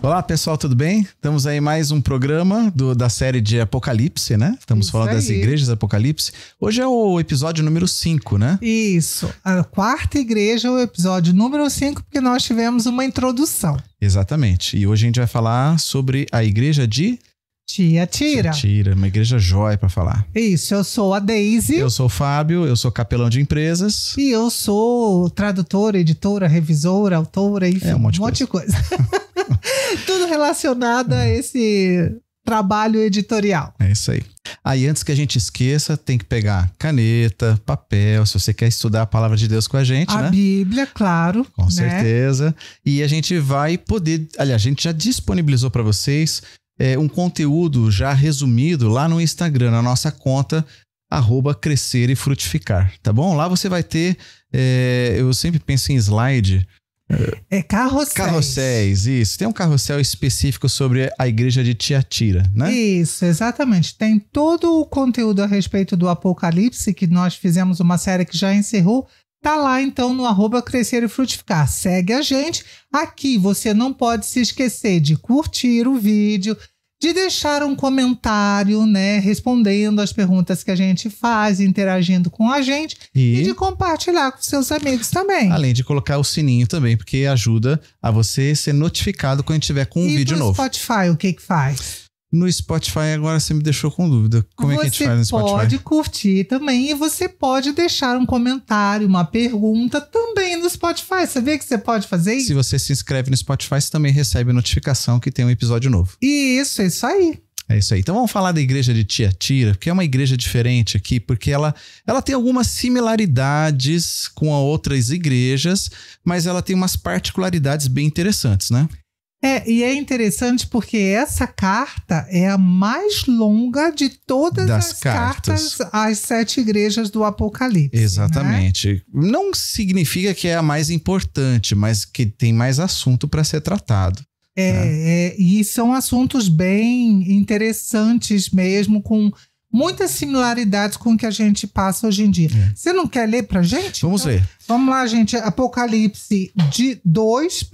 Olá pessoal, tudo bem? Estamos aí mais um programa da série de Apocalipse, né? Estamos Isso falando aí. das igrejas do Apocalipse. Hoje é o episódio número 5, né? Isso, a quarta igreja, o episódio número 5, porque nós tivemos uma introdução. Exatamente. E hoje a gente vai falar sobre a igreja de Tiatira. Tiatira, uma igreja jóia para falar. Isso, eu sou a Daisy. Eu sou o Fábio, eu sou capelão de empresas. E eu sou tradutora, editora, revisora, autora, enfim, um monte de coisa. Tudo relacionado a esse trabalho editorial. É isso aí. Aí antes que a gente esqueça, tem que pegar caneta, papel, se você quer estudar a palavra de Deus com a gente, A né? Bíblia, claro. Com né? certeza. E a gente vai poder... Aliás, a gente já disponibilizou para vocês um conteúdo já resumido lá no Instagram, na nossa conta, @crescer e frutificar, tá bom? Lá você vai ter... eu sempre penso em slide... Carrosséis. Carrosséis, isso. Tem um carrossel específico sobre a igreja de Tiatira, né? Isso, exatamente. Tem todo o conteúdo a respeito do Apocalipse, que nós fizemos uma série que já encerrou. Tá lá, então, no @crescer e frutificar. Segue a gente. Aqui você não pode se esquecer de curtir o vídeo, de deixar um comentário, né, respondendo as perguntas que a gente faz, interagindo com a gente e de compartilhar com seus amigos também. Além de colocar o sininho também, porque ajuda a você ser notificado quando tiver com um vídeo novo. E no Spotify, o que faz? No Spotify, agora você me deixou com dúvida. Como é que a gente faz no Spotify? Você pode curtir também e você pode deixar um comentário, uma pergunta também no Spotify. Sabia que você pode fazer isso? Se você se inscreve no Spotify, você também recebe notificação que tem um episódio novo. Isso aí. É isso aí. Então vamos falar da igreja de Tiatira, que é uma igreja diferente aqui, porque ela tem algumas similaridades com outras igrejas, mas ela tem umas particularidades bem interessantes, né? E é interessante porque essa carta é a mais longa de todas as cartas às 7 igrejas do Apocalipse. Exatamente. Né? Não significa que é a mais importante, mas que tem mais assunto para ser tratado. E são assuntos bem interessantes mesmo, com muitas similaridades com o que a gente passa hoje em dia. Você não quer ler pra gente? Vamos ler. Vamos lá, gente. Apocalipse 2,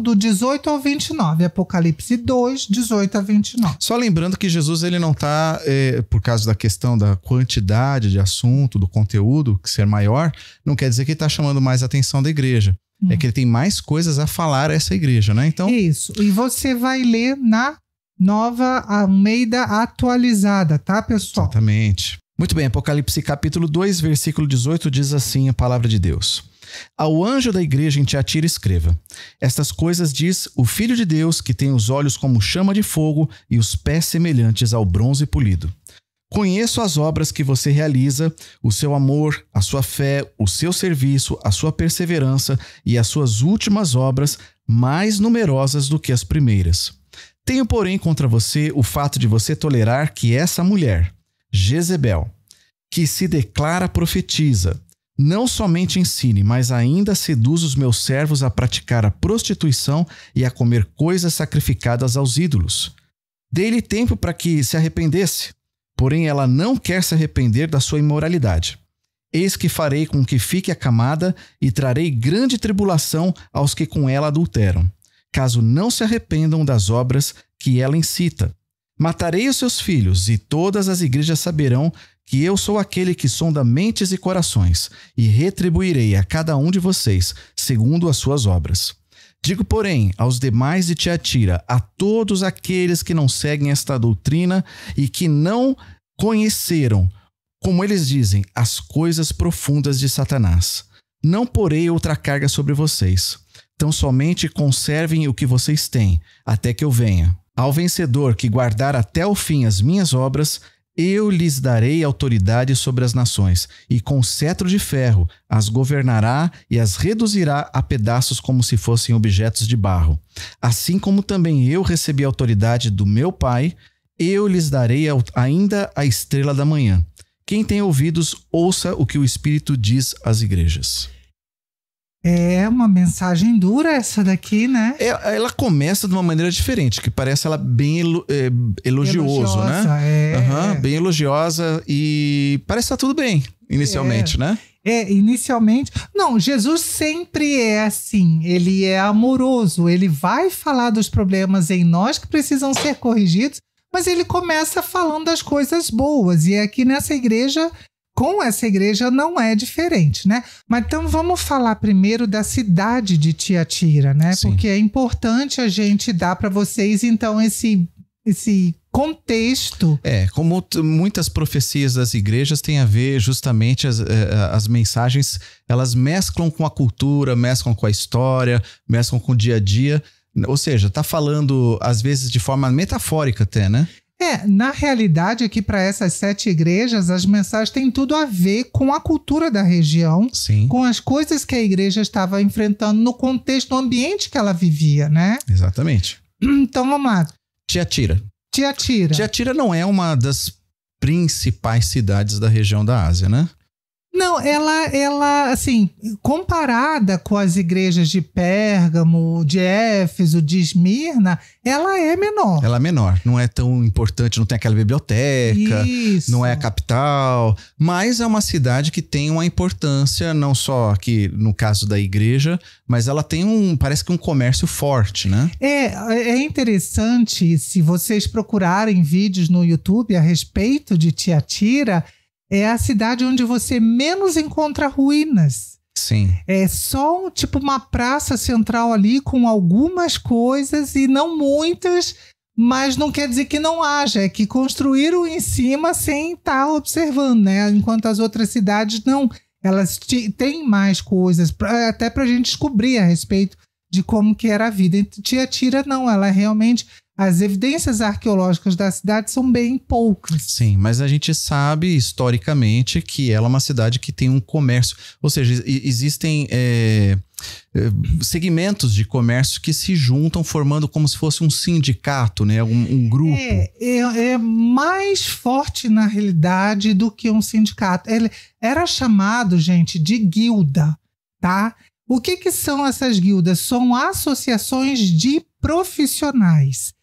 do 18 ao 29. Apocalipse 2, 18 a 29. Só lembrando que Jesus ele não está, por causa da questão da quantidade de assunto, do conteúdo, que ser maior, não quer dizer que ele está chamando mais a atenção da igreja. É que ele tem mais coisas a falar a essa igreja, né? Então... Isso. E você vai ler na Nova Almeida atualizada, tá, pessoal? Exatamente. Muito bem, Apocalipse capítulo 2, versículo 18 diz assim a palavra de Deus. Ao anjo da igreja em Tiatira escreva: estas coisas diz o Filho de Deus, que tem os olhos como chama de fogo e os pés semelhantes ao bronze polido. Conheço as obras que você realiza, o seu amor, a sua fé, o seu serviço, a sua perseverança e as suas últimas obras, mais numerosas do que as primeiras. Tenho, porém, contra você o fato de você tolerar que essa mulher, Jezebel, que se declara profetiza, não somente ensine, mas ainda seduz os meus servos a praticar a prostituição e a comer coisas sacrificadas aos ídolos. Dei-lhe tempo para que se arrependesse, porém ela não quer se arrepender da sua imoralidade. Eis que farei com que fique acamada e trarei grande tribulação aos que com ela adulteram, caso não se arrependam das obras que ela incita. Matarei os seus filhos, e todas as igrejas saberão que eu sou aquele que sonda mentes e corações, e retribuirei a cada um de vocês, segundo as suas obras. Digo, porém, aos demais de Tiatira, a todos aqueles que não seguem esta doutrina e que não conheceram, como eles dizem, as coisas profundas de Satanás. Não porei outra carga sobre vocês. Então somente conservem o que vocês têm, até que eu venha. Ao vencedor que guardar até o fim as minhas obras, eu lhes darei autoridade sobre as nações, e com cetro de ferro as governará e as reduzirá a pedaços como se fossem objetos de barro. Assim como também eu recebi a autoridade do meu Pai, eu lhes darei ainda a estrela da manhã. Quem tem ouvidos, ouça o que o Espírito diz às igrejas. É uma mensagem dura essa daqui, né? Ela começa de uma maneira diferente, que parece ela bem elogioso, né? Bem elogiosa e parece que tá tudo bem, inicialmente, né? Inicialmente. Não, Jesus sempre é assim, ele é amoroso, ele vai falar dos problemas em nós que precisam ser corrigidos, mas ele começa falando das coisas boas, e aqui nessa igreja, com essa igreja não é diferente, né? Mas então vamos falar primeiro da cidade de Tiatira, né? Sim. Porque é importante a gente dar para vocês, então, esse contexto. Como muitas profecias das igrejas têm a ver justamente as mensagens, elas mesclam com a cultura, mesclam com a história, mesclam com o dia a dia, ou seja, tá falando às vezes de forma metafórica até, né? Na realidade, aqui para essas 7 igrejas, as mensagens têm tudo a ver com a cultura da região, Sim. Com as coisas que a igreja estava enfrentando no contexto, no ambiente que ela vivia, né? Exatamente. Então, vamos lá. Tiatira. Tiatira não é uma das principais cidades da região da Ásia, né? Não, ela, assim, comparada com as igrejas de Pérgamo, de Éfeso, de Esmirna, ela é menor. Ela é menor, não é tão importante, não tem aquela biblioteca, Isso. Não é a capital, mas é uma cidade que tem uma importância, não só aqui no caso da igreja, mas ela tem parece que um comércio forte, né? É interessante, se vocês procurarem vídeos no YouTube a respeito de Tiatira, é a cidade onde você menos encontra ruínas. Sim. É só tipo uma praça central ali com algumas coisas e não muitas, mas não quer dizer que não haja, é que construíram em cima sem estar observando, né? Enquanto as outras cidades não, elas têm mais coisas, até para a gente descobrir a respeito de como que era a vida. E Tiatira não, ela realmente... As evidências arqueológicas da cidade são bem poucas. Sim, mas a gente sabe historicamente que ela é uma cidade que tem um comércio, ou seja, existem segmentos de comércio que se juntam formando como se fosse um sindicato, né? Um grupo. É mais forte na realidade do que um sindicato. Ele era chamado, gente, de guilda, tá? O que são essas guildas? São associações de profissionais.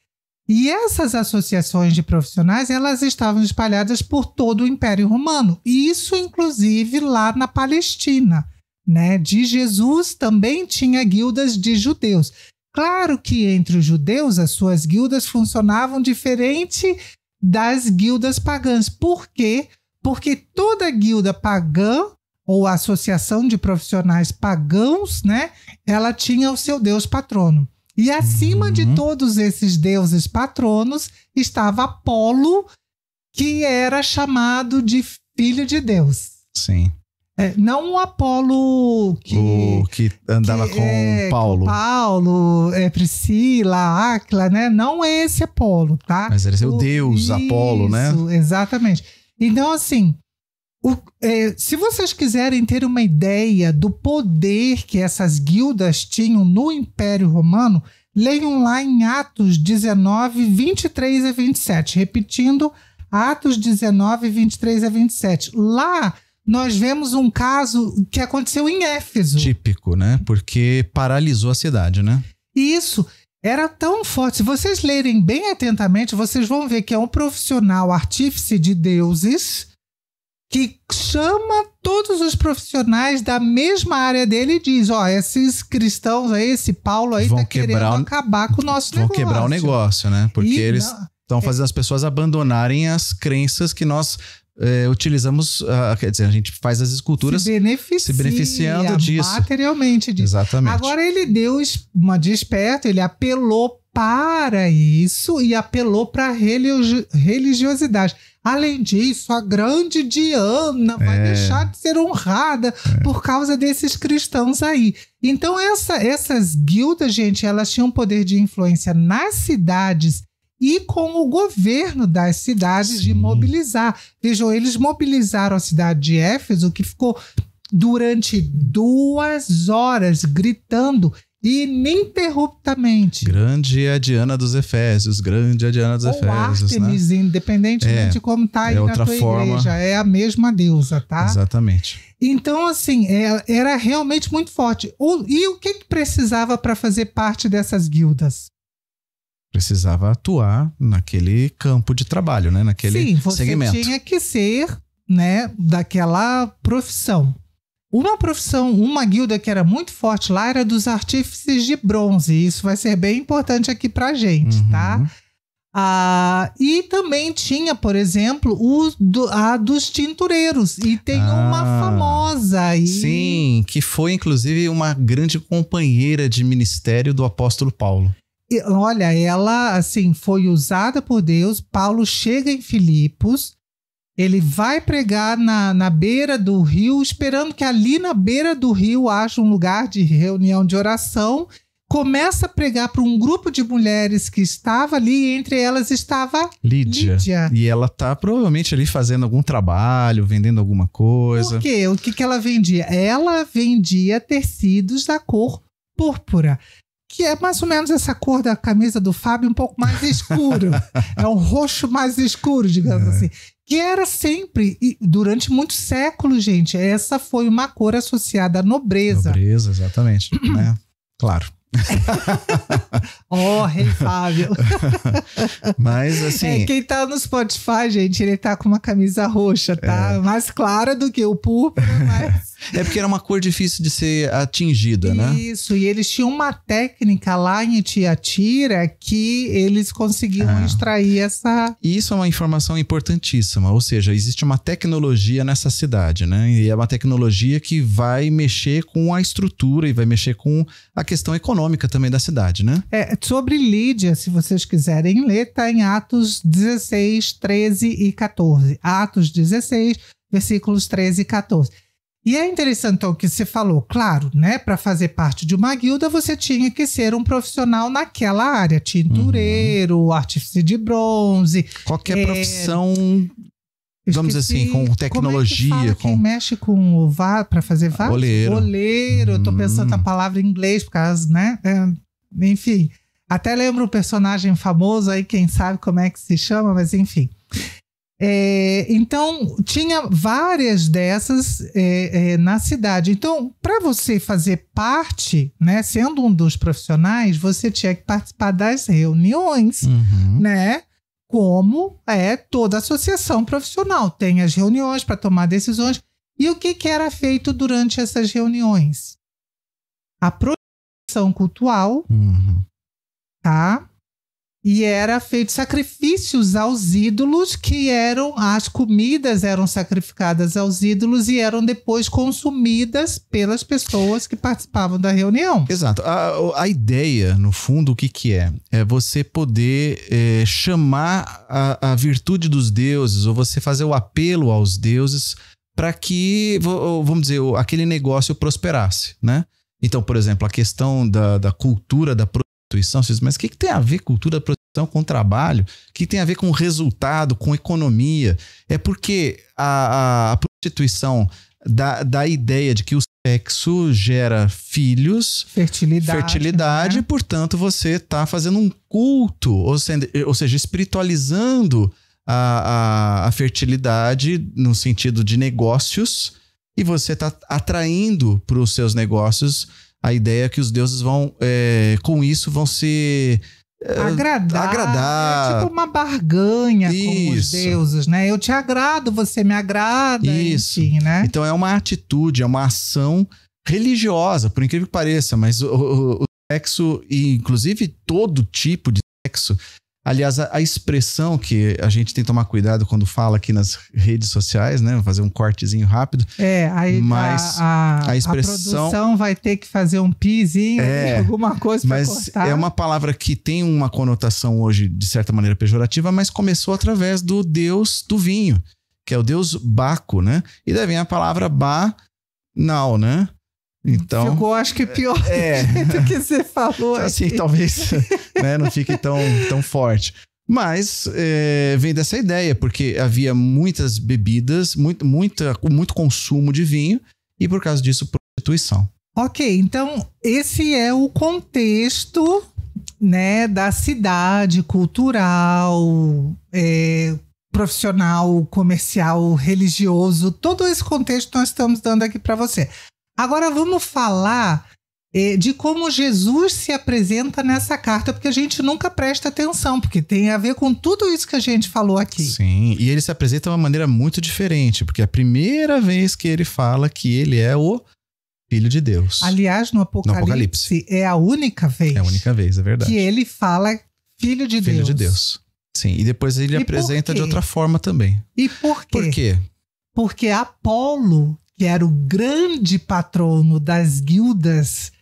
E essas associações de profissionais, elas estavam espalhadas por todo o Império Romano. E isso, inclusive, lá na Palestina, né? De Jesus também tinha guildas de judeus. Claro que entre os judeus, as suas guildas funcionavam diferente das guildas pagãs. Por quê? Porque toda guilda pagã, ou associação de profissionais pagãos, né? Ela tinha o seu deus patrono. E acima de todos esses deuses patronos estava Apolo, que era chamado de filho de Deus. Sim. Não o Apolo que andava com Paulo. Paulo, Priscila, Áquila, né? Não é esse Apolo, tá? Mas era o deus Apolo, né? Exatamente. Então, assim, se vocês quiserem ter uma ideia do poder que essas guildas tinham no Império Romano, leiam lá em Atos 19, 23 a 27. Repetindo, Atos 19, 23 a 27. Lá nós vemos um caso que aconteceu em Éfeso. Típico, né? Porque paralisou a cidade, né? Isso. Era tão forte. Se vocês lerem bem atentamente, vocês vão ver que é um profissional artífice de deuses que chama todos os profissionais da mesma área dele e diz, esses cristãos aí, esse Paulo aí tá querendo acabar com o nosso negócio. Vão quebrar o negócio, né? Porque eles estão fazendo as pessoas abandonarem as crenças que nós utilizamos, quer dizer, a gente faz as esculturas se beneficiando disso. Materialmente disso. Exatamente. Agora ele deu uma de esperto, ele apelou para isso e apelou para a religiosidade. Além disso, a grande Diana vai deixar de ser honrada por causa desses cristãos aí. Então, essas guildas, gente, elas tinham poder de influência nas cidades e com o governo das cidades de mobilizar. Vejam, eles mobilizaram a cidade de Éfeso, que ficou durante 2 horas gritando ininterruptamente. Grande é a Diana dos Efésios, grande é a Diana dos Ou Efésios, Ártemis, né? independentemente de como tá aí na outra tua forma. igreja. É a mesma deusa, tá? Exatamente. Então, assim, era realmente muito forte. E o que precisava para fazer parte dessas guildas? Precisava atuar naquele campo de trabalho, né? Naquele segmento. Sim, você tinha que ser, né, daquela profissão. Uma guilda que era muito forte lá era dos artífices de bronze. Isso vai ser bem importante aqui pra gente, tá? E também tinha, por exemplo, a dos tintureiros. E tem uma famosa aí. Sim, que foi inclusive uma grande companheira de ministério do apóstolo Paulo. Olha, ela assim foi usada por Deus. Paulo chega em Filipos, ele vai pregar na beira do rio, esperando que ali na beira do rio haja um lugar de reunião de oração. Começa a pregar para um grupo de mulheres que estava ali, e entre elas estava Lídia. E ela tá provavelmente ali fazendo algum trabalho, vendendo alguma coisa. Por quê? O que ela vendia? Ela vendia tecidos da cor púrpura, que é mais ou menos essa cor da camisa do Fábio, um pouco mais escuro. É um roxo mais escuro, digamos assim. Que era sempre, e durante muitos séculos, gente, essa foi uma cor associada à nobreza. Nobreza, exatamente. Né? Claro. Rei Fábio. Mas assim... quem tá no Spotify, gente, ele tá com uma camisa roxa, tá? Mais clara do que o púrpura, mas... É porque era uma cor difícil de ser atingida, né? Isso, e eles tinham uma técnica lá em Tiatira que eles conseguiam extrair essa... Isso é uma informação importantíssima, ou seja, existe uma tecnologia nessa cidade, né? E é uma tecnologia que vai mexer com a estrutura e vai mexer com a questão econômica também da cidade, né? Sobre Lídia, se vocês quiserem ler, tá em Atos 16, 13 e 14. Atos 16, versículos 13 e 14. E é interessante, então, o que você falou. Claro, né? Para fazer parte de uma guilda, você tinha que ser um profissional naquela área. Tintureiro, artífice de bronze. Qualquer profissão, vamos dizer assim, com tecnologia. Como é que fala quem mexe com o para fazer vaso? Oleiro. Eu tô pensando na palavra em inglês, por causa, né? Enfim. Até lembro um personagem famoso aí, quem sabe como é que se chama, mas enfim. Então, tinha várias dessas na cidade. Então, para você fazer parte, né, sendo um dos profissionais, você tinha que participar das reuniões, né? Como toda associação profissional. Tem as reuniões para tomar decisões. E o que era feito durante essas reuniões? A produção cultual, tá? E era feito sacrifícios aos ídolos, que as comidas eram sacrificadas aos ídolos e eram depois consumidas pelas pessoas que participavam da reunião. Exato. A ideia, no fundo, o que é? É você poder chamar a virtude dos deuses, ou você fazer o apelo aos deuses para que, vamos dizer, aquele negócio prosperasse, né? Então, por exemplo, a questão da cultura da prostituição, mas o que tem a ver cultura da prostituição com trabalho? O que tem a ver com resultado, com economia? É porque a prostituição dá a ideia de que o sexo gera filhos, fertilidade, né? E, portanto, você está fazendo um culto, ou seja, espiritualizando a fertilidade no sentido de negócios, e você está atraindo para os seus negócios a ideia que os deuses vão, com isso, vão se agradar. É tipo uma barganha com os deuses, né? Eu te agrado, você me agrada, enfim, né? Então é uma atitude, é uma ação religiosa, por incrível que pareça, mas o sexo, e inclusive todo tipo de sexo, aliás, a expressão que a gente tem que tomar cuidado quando fala aqui nas redes sociais, né? Vou fazer um cortezinho rápido. Aí mas a expressão... A produção vai ter que fazer um pizinho, alguma coisa para cortar. Mas é uma palavra que tem uma conotação hoje, de certa maneira, pejorativa, mas começou através do deus do vinho, que é o deus Baco, né? E daí vem a palavra banal, né? Então, ficou, acho que pior do que você falou. Assim, talvez né, não fique tão forte. Mas vem dessa ideia, porque havia muitas bebidas, muito consumo de vinho, e por causa disso, prostituição. Ok, então esse é o contexto, né, da cidade cultural, profissional, comercial, religioso, todo esse contexto nós estamos dando aqui para você. Agora vamos falar de como Jesus se apresenta nessa carta, porque a gente nunca presta atenção, porque tem a ver com tudo isso que a gente falou aqui. Sim, e ele se apresenta de uma maneira muito diferente, porque é a primeira vez que ele fala que ele é o Filho de Deus. Aliás, no Apocalipse é a única vez. É a única vez, é verdade. Que ele fala Filho de Deus. Filho de Deus. Sim, e depois ele apresenta de outra forma também. E por quê? Por quê? Porque Apolo, que era o grande patrono das guildas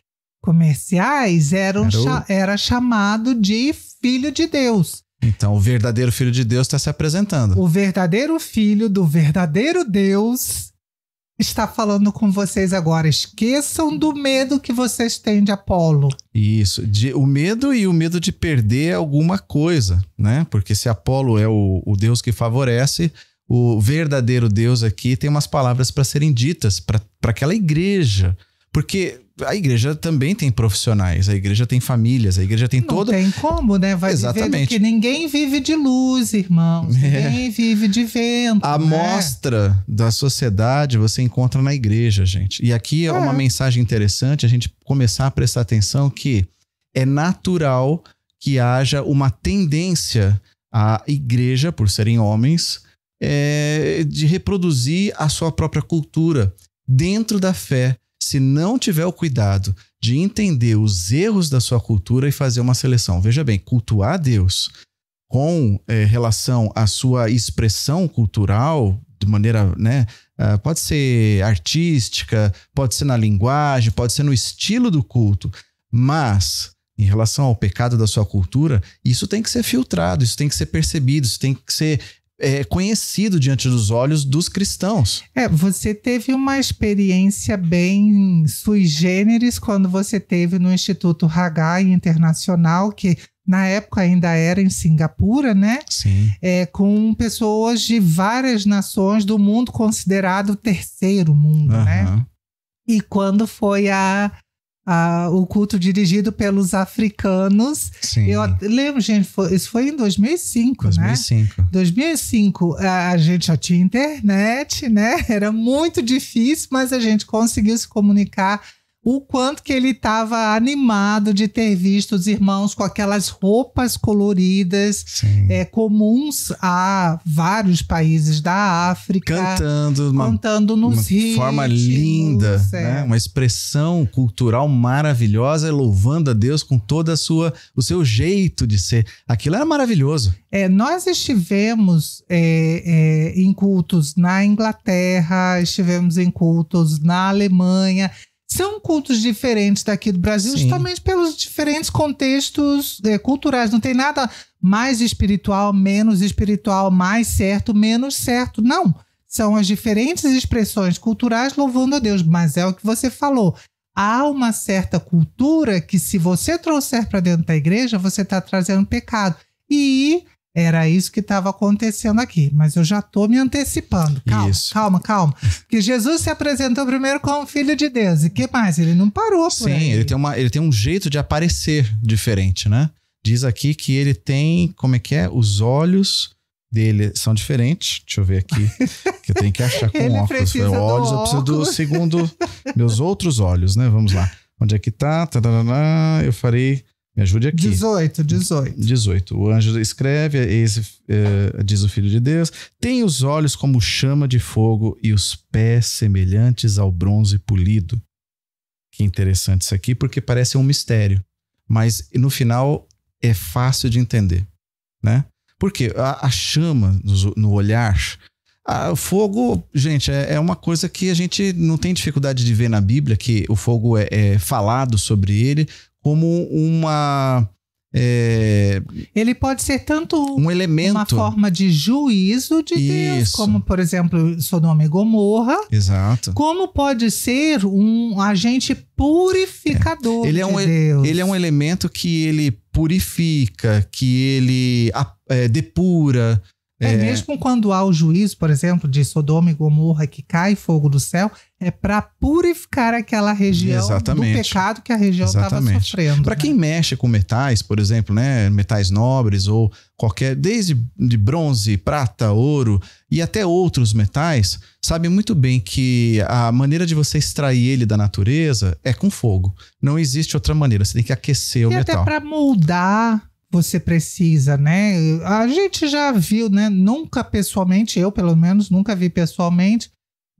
comerciais, era chamado de Filho de Deus. Então, o verdadeiro Filho de Deus está se apresentando. O verdadeiro Filho do verdadeiro Deus está falando com vocês agora. Esqueçam do medo que vocês têm de Apolo. Isso, o medo e o medo de perder alguma coisa, né? Porque se Apolo é o Deus que favorece, o verdadeiro Deus aqui tem umas palavras para serem ditas para aquela igreja. Porque a igreja também tem profissionais, a igreja tem famílias, a igreja tem toda... Não tem como, né? Vai Exatamente. Porque ninguém vive de luz, irmãos. Ninguém vive de vento. A amostra da sociedade você encontra na igreja, gente. E aqui é uma mensagem interessante, a gente começar a prestar atenção que é natural que haja uma tendência à igreja, por serem homens, de reproduzir a sua própria cultura dentro da fé, se não tiver o cuidado de entender os erros da sua cultura e fazer uma seleção. Veja bem, cultuar Deus com relação à sua expressão cultural, de maneira, né, pode ser artística, pode ser na linguagem, pode ser no estilo do culto, mas em relação ao pecado da sua cultura, isso tem que ser filtrado, isso tem que ser percebido, isso tem que ser conhecido diante dos olhos dos cristãos. Você teve uma experiência bem sui generis quando você teve no Instituto Haggai Internacional, que na época ainda era em Singapura, né? Sim. Com pessoas de várias nações do mundo considerado terceiro mundo, né? E quando foi o culto dirigido pelos africanos. Sim. Eu lembro, gente, isso foi em 2005, né? 2005, a gente já tinha internet, né? Era muito difícil, mas a gente conseguiu se comunicar. O quanto que ele estava animado de ter visto os irmãos com aquelas roupas coloridas, comuns a vários países da África. Cantando nos ritmos. De forma linda, né? Uma expressão cultural maravilhosa, louvando a Deus com todo o seu jeito de ser. Aquilo era maravilhoso. Nós estivemos em cultos na Inglaterra, estivemos em cultos na Alemanha. São cultos diferentes daqui do Brasil, justamente pelos diferentes contextos culturais. Não tem nada mais espiritual, menos espiritual, mais certo, menos certo. Não. São as diferentes expressões culturais louvando a Deus. Mas é o que você falou. Há uma certa cultura que, se você trouxer para dentro da igreja, você está trazendo pecado. E era isso que estava acontecendo aqui. Mas eu já estou me antecipando. Calma. Porque Jesus se apresentou primeiro como Filho de Deus. E que mais? Ele não parou por aí. Sim, ele tem um jeito de aparecer diferente, né? Diz aqui que ele tem, os olhos dele são diferentes. Deixa eu ver aqui, que eu tenho que achar com ele óculos. Eu preciso do segundo, meus outros olhos, né? Vamos lá. Onde é que tá? Eu farei... Me ajude aqui. 18. O anjo escreve, diz o Filho de Deus, tem os olhos como chama de fogo e os pés semelhantes ao bronze polido. Que interessante isso aqui, porque parece um mistério. Mas no final é fácil de entender, né? Porque a chama no olhar... O fogo, gente, é uma coisa que a gente não tem dificuldade de ver na Bíblia, que o fogo é falado sobre ele como ele pode ser tanto um elemento, uma forma de juízo de Deus, como, por exemplo, Sodoma e Gomorra. Exato. Como pode ser um agente purificador de Deus. Ele é um elemento que ele purifica, que ele depura, Mesmo quando há o juízo, por exemplo, de Sodoma e Gomorra, que cai fogo do céu, é para purificar aquela região do pecado que a região estava sofrendo. Para quem mexe com metais, por exemplo, né, metais nobres ou qualquer, desde de bronze, prata, ouro e até outros metais, sabe muito bem que a maneira de você extrair ele da natureza é com fogo. Não existe outra maneira, você tem que aquecer o metal. E até para moldar, você precisa, né? A gente já viu, né? Nunca pessoalmente, eu pelo menos nunca vi pessoalmente,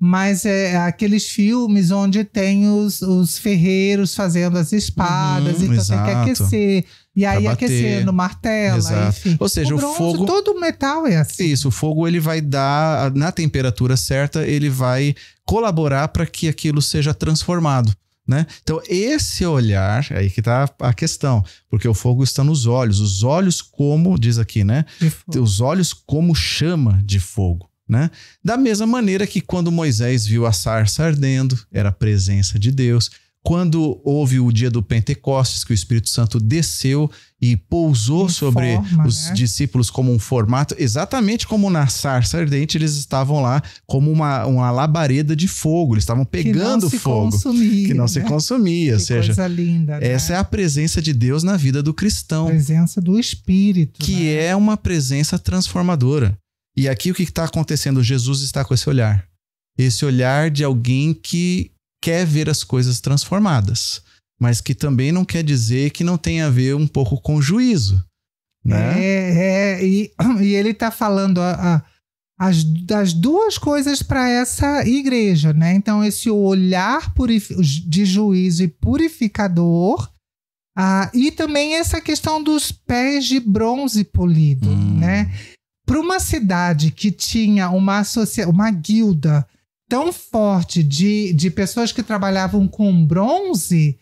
mas aqueles filmes onde tem os ferreiros fazendo as espadas, então você tem que aquecer. E aí aquecendo, martela, enfim. Ou seja, o fogo... Todo metal é assim. Isso, o fogo ele vai dar, na temperatura certa, ele vai colaborar para que aquilo seja transformado. Né? Então esse olhar, aí que tá a questão, porque o fogo está nos olhos, os olhos como, diz aqui, né? Os olhos como chama de fogo, né? Da mesma maneira que quando Moisés viu a sarça ardendo, era a presença de Deus. Quando houve o dia do Pentecostes, que o Espírito Santo desceu e pousou sobre os discípulos como um formato, exatamente como na sarça ardente, eles estavam lá como uma labareda de fogo, eles estavam pegando fogo. Que não se consumia. Ou seja, coisa linda, essa é a presença de Deus na vida do cristão. A presença do Espírito. Que é uma presença transformadora. E aqui o que está acontecendo? Jesus está com esse olhar. Esse olhar de alguém que quer ver as coisas transformadas, mas que também não quer dizer que não tem a ver um pouco com juízo, né? E ele está falando as duas coisas para essa igreja, né? Então esse olhar de juízo e purificador, e também essa questão dos pés de bronze polido, né? Para uma cidade que tinha uma guilda tão forte de pessoas que trabalhavam com bronze,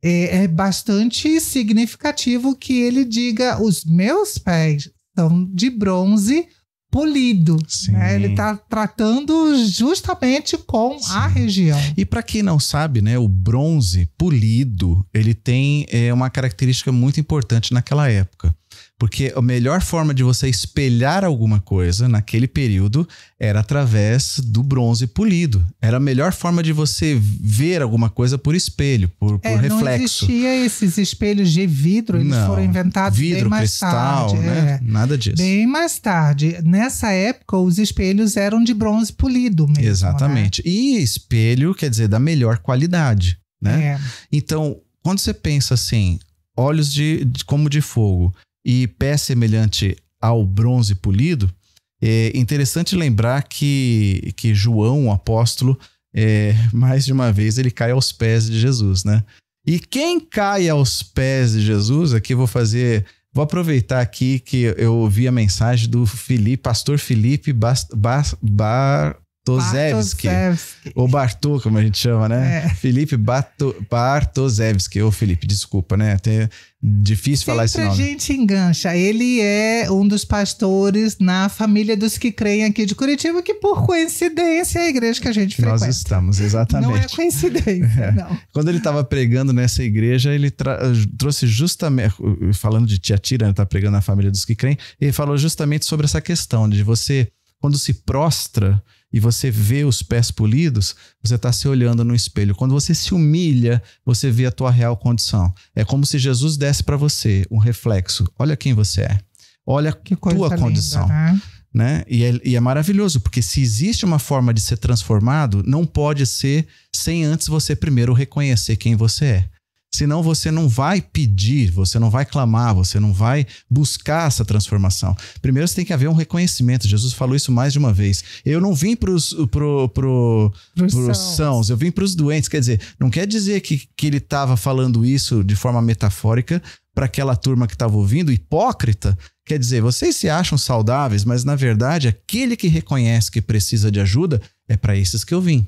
é bastante significativo que ele diga: os meus pés são de bronze polido. Né? Ele está tratando justamente com a região. E para quem não sabe, né, o bronze polido, ele tem uma característica muito importante naquela época. Porque a melhor forma de você espelhar alguma coisa naquele período era através do bronze polido. Era a melhor forma de você ver alguma coisa por espelho, por reflexo. Não existia esses espelhos de vidro, eles foram inventados bem mais cristal, tarde. Né? Nada disso. Bem mais tarde. Nessa época, os espelhos eram de bronze polido mesmo. Exatamente. Né? E espelho quer dizer da melhor qualidade. Né? Então, quando você pensa assim, olhos como de fogo e pé semelhante ao bronze polido, é interessante lembrar que João, o apóstolo, mais de uma vez ele cai aos pés de Jesus, né? E quem cai aos pés de Jesus, aqui vou aproveitar aqui que eu ouvi a mensagem do pastor Felipe Bartoszewski, ou Bartô, como a gente chama, né? Felipe Bartoszewski, ou Felipe, desculpa, né? Até difícil falar esse nome. A gente engancha. Ele é um dos pastores na família dos que creem aqui de Curitiba, que por coincidência é a igreja que a gente frequenta. Nós estamos, exatamente. Não é coincidência, não. Quando ele estava pregando nessa igreja, ele trouxe justamente, falando de Tiatira, ele está pregando na família dos que creem, ele falou justamente sobre essa questão de você, quando se prostra e você vê os pés polidos, você está se olhando no espelho. Quando você se humilha, você vê a tua real condição. É como se Jesus desse para você um reflexo. Olha quem você é. Olha a tua condição. Linda, né? E é maravilhoso, porque se existe uma forma de ser transformado, não pode ser sem antes você primeiro reconhecer quem você é. Senão você não vai pedir, você não vai clamar, você não vai buscar essa transformação. Primeiro você tem que haver um reconhecimento. Jesus falou isso mais de uma vez. Eu não vim para os sãos, eu vim para os doentes. Quer dizer, não quer dizer que ele estava falando isso de forma metafórica para aquela turma que estava ouvindo, hipócrita. Quer dizer, vocês se acham saudáveis, mas na verdade aquele que reconhece que precisa de ajuda é para esses que eu vim.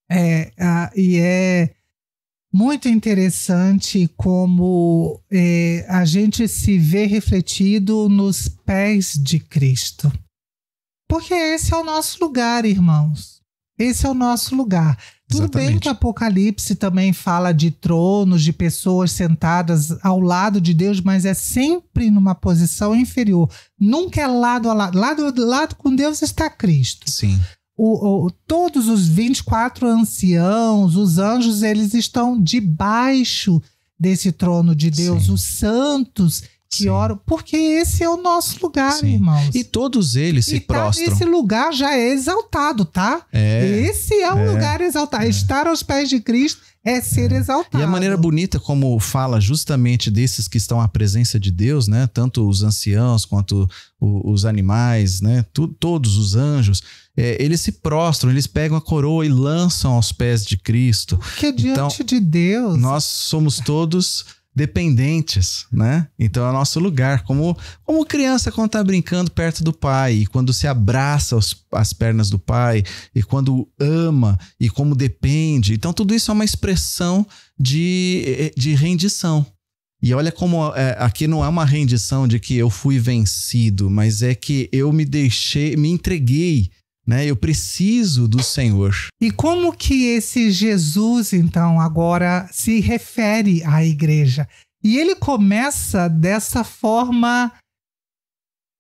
E é muito interessante como a gente se vê refletido nos pés de Cristo. Porque esse é o nosso lugar, irmãos. Esse é o nosso lugar. Tudo bem que Apocalipse também fala de tronos, de pessoas sentadas ao lado de Deus, mas é sempre numa posição inferior. Nunca é lado a lado. Lado com Deus está Cristo. Sim. Todos os 24 anciãos, os anjos, eles estão debaixo desse trono de Deus. Sim. Os santos que oram, porque esse é o nosso lugar, irmãos. E todos eles se prostram. Esse lugar já é exaltado, tá? Esse é um lugar exaltado. Estar aos pés de Cristo é ser exaltado. E a maneira bonita como fala justamente desses que estão à presença de Deus, né? Tanto os anciãos quanto os animais, né? Todos os anjos, eles se prostram, eles pegam a coroa e lançam aos pés de Cristo. Porque diante de Deus, nós somos todos dependentes, né? Então é o nosso lugar, como criança quando tá brincando perto do pai, e quando se abraça as pernas do pai, e quando ama, e como depende. Então tudo isso é uma expressão de rendição. E olha como aqui não é uma rendição de que eu fui vencido, mas é que eu me entreguei, né? Eu preciso do Senhor. E como que esse Jesus, então, agora se refere à igreja? E ele começa dessa forma,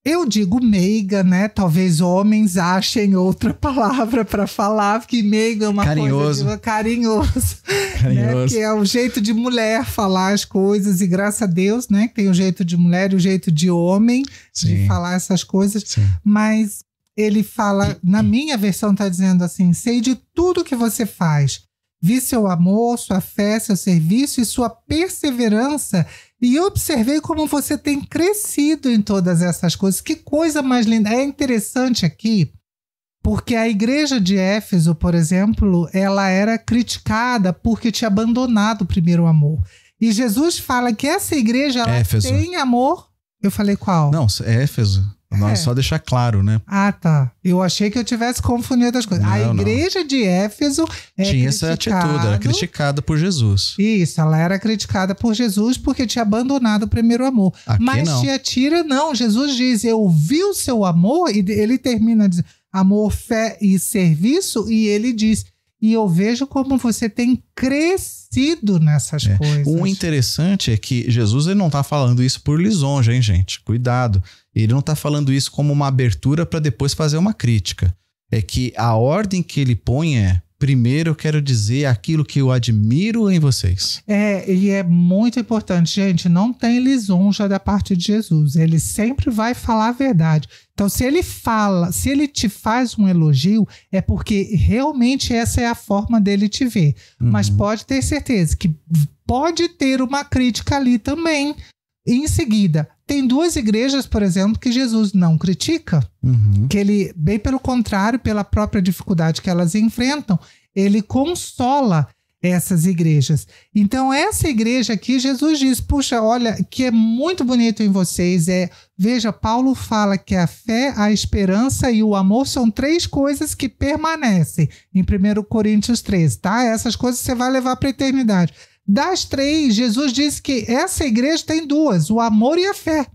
eu digo meiga, né? Talvez homens achem outra palavra para falar, porque meiga é uma coisa carinhoso. Né? Que é o jeito de mulher falar as coisas, e graças a Deus, né? Que tem o jeito de mulher e o jeito de homem de falar essas coisas. Sim. Mas ele fala, na minha versão está dizendo assim: sei de tudo que você faz, vi seu amor, sua fé, seu serviço e sua perseverança, e observei como você tem crescido em todas essas coisas. Que coisa mais linda! É interessante aqui, porque a igreja de Éfeso, por exemplo, ela era criticada porque tinha abandonado o primeiro amor. E Jesus fala que essa igreja ela tem amor. Eu falei qual? Não, é Éfeso. Só deixar claro, né? Ah, tá. Eu achei que eu tivesse confundido as coisas. A igreja de Éfeso tinha essa atitude, era criticada por Jesus. Isso, ela era criticada por Jesus porque tinha abandonado o primeiro amor. Mas Tiatira não. Jesus diz: eu vi o seu amor, e ele termina dizendo amor, fé e serviço, e ele diz: e eu vejo como você tem crescido nessas coisas. O interessante é que Jesus ele não está falando isso por lisonja, hein, gente? Cuidado. Ele não está falando isso como uma abertura para depois fazer uma crítica. É que a ordem que ele põe primeiro eu quero dizer aquilo que eu admiro em vocês. E é muito importante, gente, não tem lisonja da parte de Jesus. Ele sempre vai falar a verdade. Então, se ele te faz um elogio, é porque realmente essa é a forma dele te ver. Mas pode ter certeza que pode ter uma crítica ali também. Em seguida, tem duas igrejas, por exemplo, que Jesus não critica, que ele, bem pelo contrário, pela própria dificuldade que elas enfrentam, ele consola essas igrejas. Então, essa igreja aqui, Jesus diz: puxa, olha, que é muito bonito em vocês. Veja, Paulo fala que a fé, a esperança e o amor são 3 coisas que permanecem em 1 Coríntios 13, tá? Essas coisas você vai levar para a eternidade. Das 3, Jesus disse que essa igreja tem 2, o amor e a fé.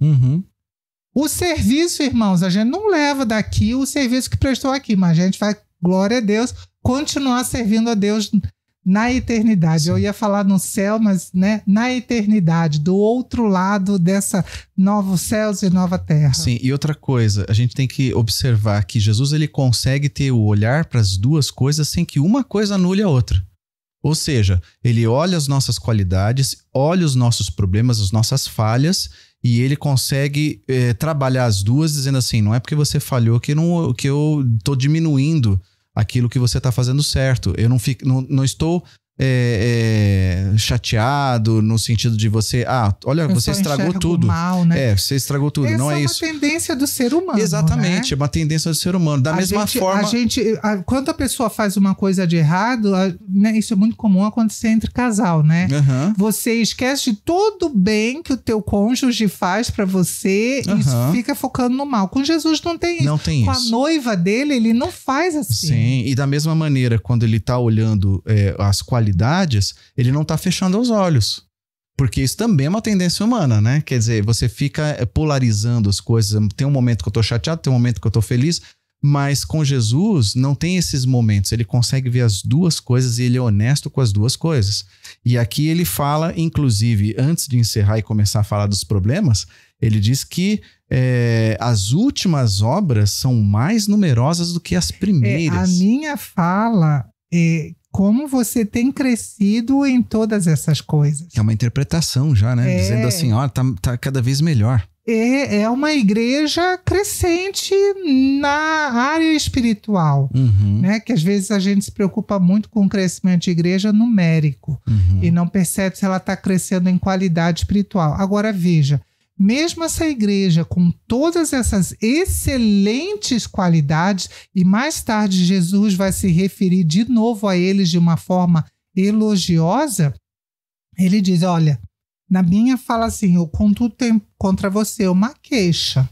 O serviço, irmãos, a gente não leva daqui o serviço que prestou aqui, mas a gente vai, glória a Deus, continuar servindo a Deus na eternidade. Sim. Eu ia falar no céu, mas né, na eternidade, do outro lado dessa novos céus e nova terra. Sim, e outra coisa, a gente tem que observar que Jesus ele consegue ter o olhar para as duas coisas sem que uma coisa anule a outra. Ou seja, ele olha as nossas qualidades, olha os nossos problemas, as nossas falhas, e ele consegue trabalhar as duas dizendo assim, não é porque você falhou que eu estou diminuindo aquilo que você está fazendo certo. Eu não estou chateado no sentido de você... olha, você estragou tudo. Mal, né? Você estragou tudo, não é isso. Essa é uma tendência do ser humano. Exatamente, né? é uma tendência do ser humano. Da mesma forma... Quando a pessoa faz uma coisa de errado, né, isso é muito comum acontecer entre casal, né? Você esquece de todo o bem que o teu cônjuge faz pra você e fica focando no mal. Com Jesus não tem isso. Não tem Com isso. a noiva dele, ele não faz assim. Sim, e da mesma maneira, quando ele tá olhando as qualidades, ele não tá fechando os olhos. Porque isso também é uma tendência humana, né? Quer dizer, você fica polarizando as coisas. Tem um momento que eu tô chateado, tem um momento que eu tô feliz. Mas com Jesus não tem esses momentos, ele consegue ver as duas coisas e ele é honesto com as duas coisas. E aqui ele fala, inclusive, antes de encerrar e começar a falar dos problemas, ele diz que as últimas obras são mais numerosas do que as primeiras. A minha fala é como você tem crescido em todas essas coisas. É uma interpretação já, né? Dizendo assim, ó, tá cada vez melhor. É uma igreja crescente na área espiritual, né? Que às vezes a gente se preocupa muito com o crescimento de igreja numérico e não percebe se ela está crescendo em qualidade espiritual. Agora veja, mesmo essa igreja com todas essas excelentes qualidades, e mais tarde Jesus vai se referir de novo a eles de uma forma elogiosa, ele diz, olha, na minha fala assim, eu contudo tenho contra você uma queixa.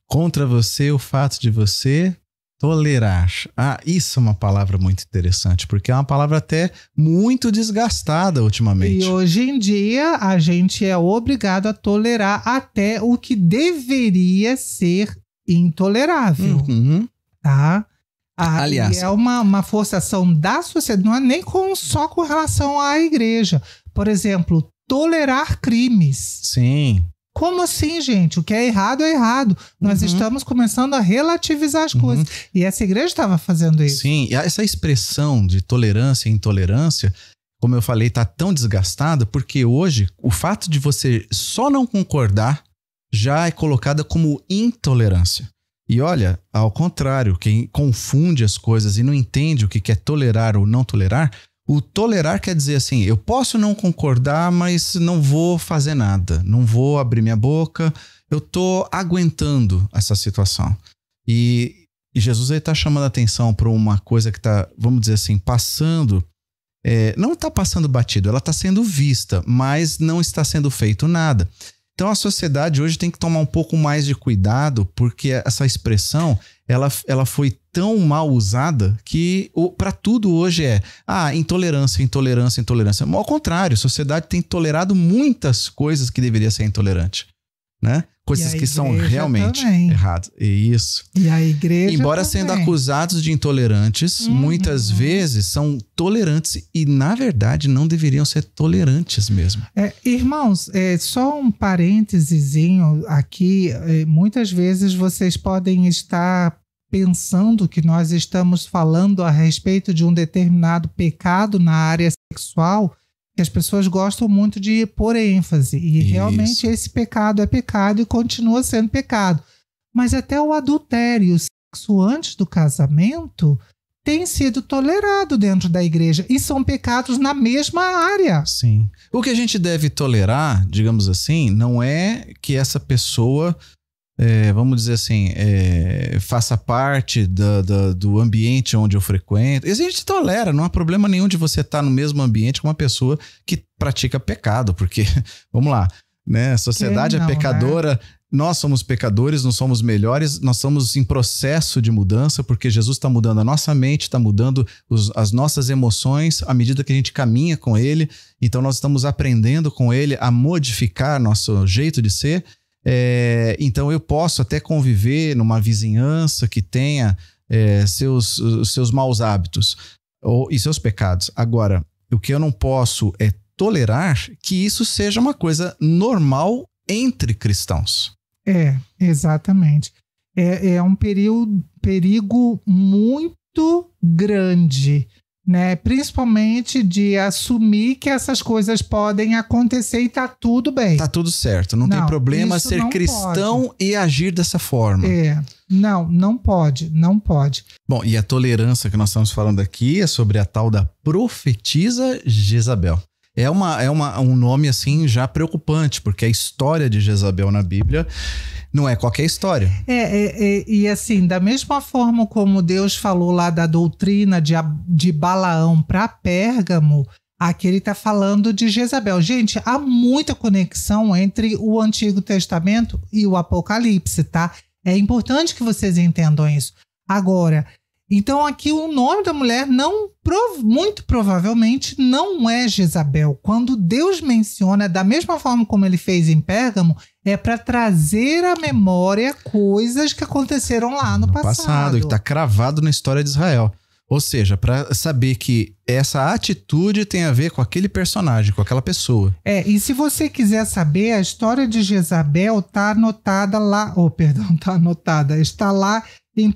Contra você o fato de você tolerar. Isso é uma palavra muito interessante, porque é uma palavra até muito desgastada ultimamente. E hoje em dia a gente é obrigado a tolerar até o que deveria ser intolerável. Tá? Aliás, é uma forçação da sociedade, não é nem só com relação à igreja. Por exemplo, tolerar crimes. Sim. Como assim, gente? O que é errado é errado. Nós estamos começando a relativizar as coisas. E essa igreja estava fazendo isso. Sim, e essa expressão de tolerância e intolerância, como eu falei, está tão desgastada porque hoje o fato de você só não concordar já é colocada como intolerância. E olha, ao contrário, quem confunde as coisas e não entende o que é tolerar ou não tolerar, o tolerar quer dizer assim, eu posso não concordar, mas não vou fazer nada, não vou abrir minha boca, eu tô aguentando essa situação. E Jesus está chamando a atenção para uma coisa que está, vamos dizer assim, passando, não está passando batido, ela está sendo vista, mas não está sendo feito nada. Então a sociedade hoje tem que tomar um pouco mais de cuidado, porque essa expressão ela foi tão mal usada que para tudo hoje intolerância, intolerância, intolerância. Ao contrário, a sociedade tem tolerado muitas coisas que deveria ser intolerante, né? Coisas que são realmente erradas. Isso. E a igreja embora sendo acusados de intolerantes, muitas vezes são tolerantes e, na verdade, não deveriam ser tolerantes mesmo. Irmãos, só um parêntesezinho aqui. Muitas vezes vocês podem estar pensando que nós estamos falando a respeito de um determinado pecado na área sexual, que as pessoas gostam muito de pôr ênfase. E realmente esse pecado é pecado e continua sendo pecado. Mas até o adultério, o sexo antes do casamento, tem sido tolerado dentro da igreja. E são pecados na mesma área. Sim. O que a gente deve tolerar, digamos assim, não é que essa pessoa, vamos dizer assim, faça parte do ambiente onde eu frequento. Isso a gente tolera, não há problema nenhum de você estar no mesmo ambiente com uma pessoa que pratica pecado, porque, vamos lá, né? A sociedade é pecadora, né? Nós somos pecadores, não somos melhores, nós estamos em processo de mudança, porque Jesus está mudando a nossa mente, está mudando as nossas emoções à medida que a gente caminha com Ele. Então nós estamos aprendendo com Ele a modificar nosso jeito de ser. Então eu posso até conviver numa vizinhança que tenha seus maus hábitos e seus pecados. Agora, o que eu não posso é tolerar que isso seja uma coisa normal entre cristãos. Exatamente. É um perigo muito grande, né? Principalmente de assumir que essas coisas podem acontecer e tá tudo bem. Tá tudo certo, não tem problema ser cristão e agir dessa forma. Não pode. Bom, e a tolerância que nós estamos falando aqui é sobre a tal da profetisa Jezabel. É um nome assim já preocupante, porque a história de Jezabel na Bíblia não é qualquer história. E assim, da mesma forma como Deus falou lá da doutrina de Balaão para Pérgamo, aqui ele está falando de Jezabel. Gente, há muita conexão entre o Antigo Testamento e o Apocalipse, tá? É importante que vocês entendam isso. Agora, então aqui o nome da mulher muito provavelmente não é Jezabel. Quando Deus menciona, da mesma forma como ele fez em Pérgamo, É para trazer à memória coisas que aconteceram lá no passado. Que está cravado na história de Israel. Ou seja, para saber que essa atitude tem a ver com aquele personagem, com aquela pessoa. E se você quiser saber, a história de Jezabel está anotada lá... Está lá em 1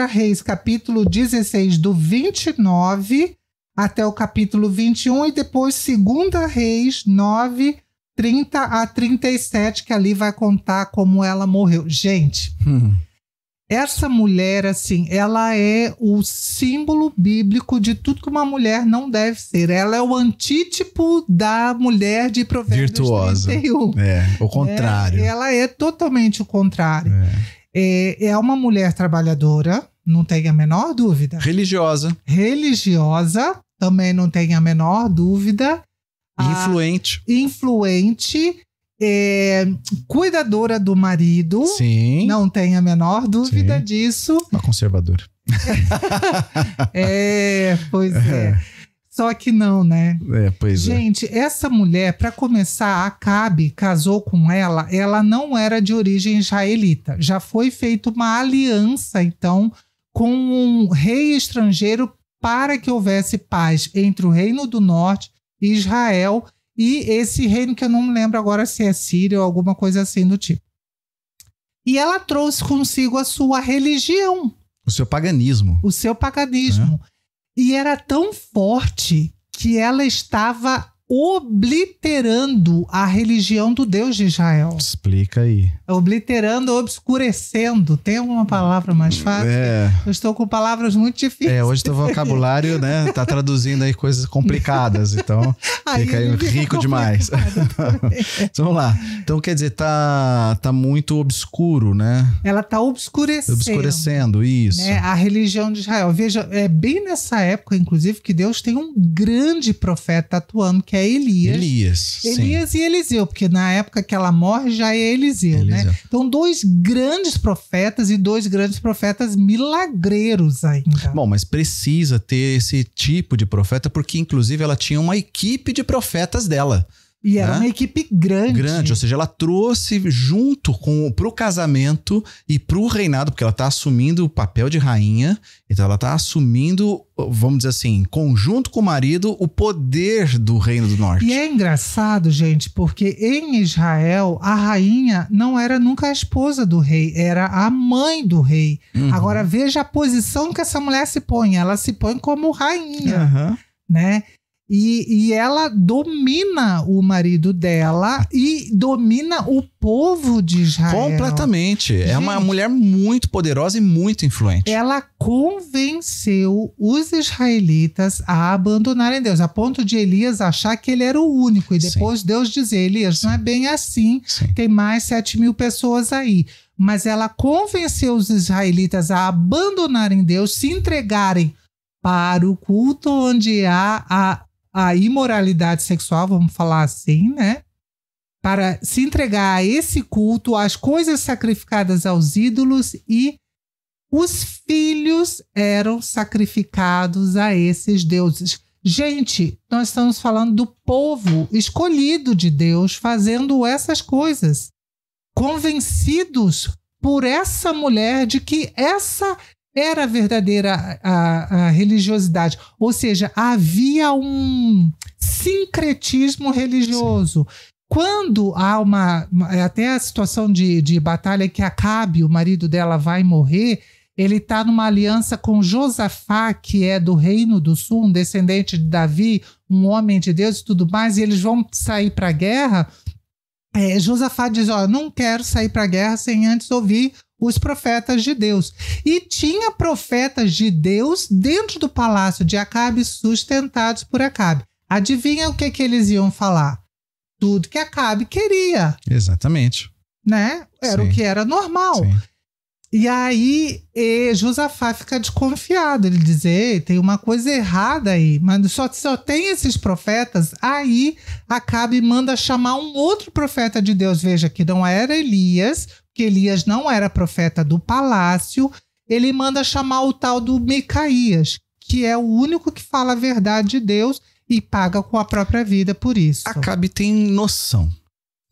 Reis, capítulo 16, do 29 até o capítulo 21, e depois 2 Reis 9, 30 a 37, que ali vai contar como ela morreu. Gente... Essa mulher, assim, ela é o símbolo bíblico de tudo que uma mulher não deve ser. Ela é o antítipo da mulher de Provérbios virtuosa. 31. O contrário. Ela é totalmente o contrário. É uma mulher trabalhadora, não tem a menor dúvida. Religiosa, também não tem a menor dúvida. Influente. Cuidadora do marido. Sim. Não tem a menor dúvida disso. Uma conservadora. Pois é. Só que não, né? Gente, essa mulher, para começar, Acabe casou com ela. Ela não era de origem israelita. Já foi feita uma aliança, então, com um rei estrangeiro para que houvesse paz entre o Reino do Norte e Israel. E esse reino que eu não me lembro agora se é Síria ou alguma coisa assim do tipo. E ela trouxe consigo a sua religião. O seu paganismo. E era tão forte que ela estava obliterando a religião do Deus de Israel. Explica aí. Obliterando, obscurecendo. Tem alguma palavra mais fácil? Eu estou com palavras muito difíceis. Hoje teu vocabulário, né, tá traduzindo aí coisas complicadas, então fica aí rico demais. Então, vamos lá. Então, quer dizer, tá muito obscuro, né? Ela tá obscurecendo, isso. Né, a religião de Israel. Veja, é bem nessa época, inclusive, que Deus tem um grande profeta atuando, que é Elias e Eliseu, porque na época que ela morre já é Eliseu, né? Então, 2 grandes profetas e 2 grandes profetas milagreiros ainda. Bom, mas precisa ter esse tipo de profeta, porque inclusive ela tinha uma equipe de profetas dela. E era uma equipe grande. Ou seja, ela trouxe junto pro casamento e pro reinado, porque ela tá assumindo o papel de rainha, então ela tá assumindo, vamos dizer assim, conjunto com o marido, o poder do Reino do Norte. E é engraçado, gente, porque em Israel, a rainha não era nunca a esposa do rei, era a mãe do rei. Agora, veja a posição que essa mulher se põe. Ela se põe como rainha, né? E ela domina o marido dela e domina o povo de Israel. Completamente. É uma mulher muito poderosa e muito influente. Ela convenceu os israelitas a abandonarem Deus, a ponto de Elias achar que ele era o único. E depois Deus dizer, Elias, não é bem assim, tem mais 7.000 pessoas aí. Mas ela convenceu os israelitas a abandonarem Deus, se entregarem para o culto onde há a imoralidade sexual, vamos falar assim, né? Para se entregar a esse culto, às coisas sacrificadas aos ídolos, e os filhos eram sacrificados a esses deuses. Gente, nós estamos falando do povo escolhido de Deus fazendo essas coisas, convencidos por essa mulher de que essa era a verdadeira a religiosidade. Ou seja, havia um sincretismo religioso. Quando há até a situação de batalha que Acabe, o marido dela, vai morrer, ele está numa aliança com Josafá, que é do Reino do Sul, um descendente de Davi, um homem de Deus e tudo mais, e eles vão sair para a guerra. Josafá diz, não quero sair para a guerra sem antes ouvir os profetas de Deus. E tinha profetas de Deus dentro do palácio de Acabe, sustentados por Acabe. Adivinha o que eles iam falar? Tudo que Acabe queria. Exatamente. Né? Era o que era normal. Sim. E aí Josafá fica desconfiado. Ele diz, tem uma coisa errada aí. Mas só tem esses profetas. Aí Acabe manda chamar um outro profeta de Deus. Veja que não era Elias, que Elias não era profeta do palácio. Ele manda chamar o tal do Micaías, que é o único que fala a verdade de Deus e paga com a própria vida por isso. Acabe tem noção.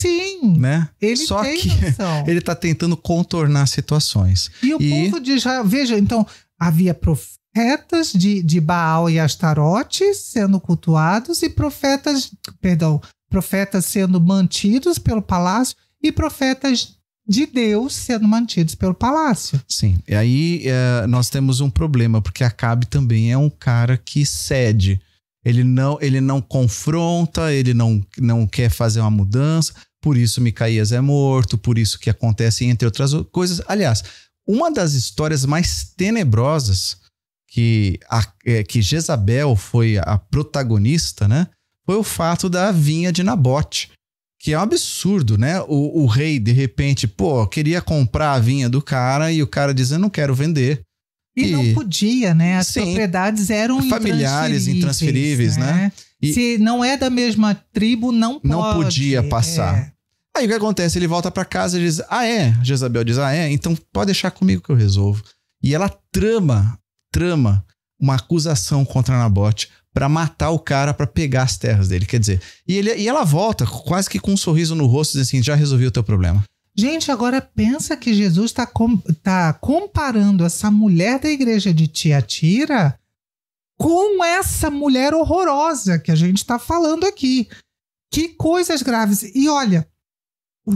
Sim, né? ele Só tem que noção. ele tá tentando contornar situações. E o povo de Israel, veja, então, havia profetas de Baal e Astarote sendo cultuados e profetas sendo mantidos pelo palácio e profetas de Deus sendo mantidos pelo palácio. Sim, e aí nós temos um problema, porque Acabe também é um cara que cede. Ele não confronta, ele não quer fazer uma mudança, por isso Micaías é morto, por isso que acontece, entre outras coisas. Aliás, uma das histórias mais tenebrosas que Jezabel foi a protagonista, né? Foi o fato da vinha de Nabote, que é um absurdo, né? O rei, de repente, queria comprar a vinha do cara e o cara diz, eu não quero vender. E não podia, né? As sim, propriedades eram familiares, intransferíveis, né? E se não é da mesma tribo, não podia passar. Aí o que acontece? Ele volta pra casa e diz, Jezabel diz, então pode deixar comigo que eu resolvo. E ela trama uma acusação contra Nabote para matar o cara, para pegar as terras dele. Quer dizer, e ela volta quase que com um sorriso no rosto, dizendo assim, já resolvi o teu problema. Gente, agora pensa que Jesus está comparando essa mulher da igreja de Tiatira com essa mulher horrorosa que a gente está falando aqui. Que coisas graves. E olha...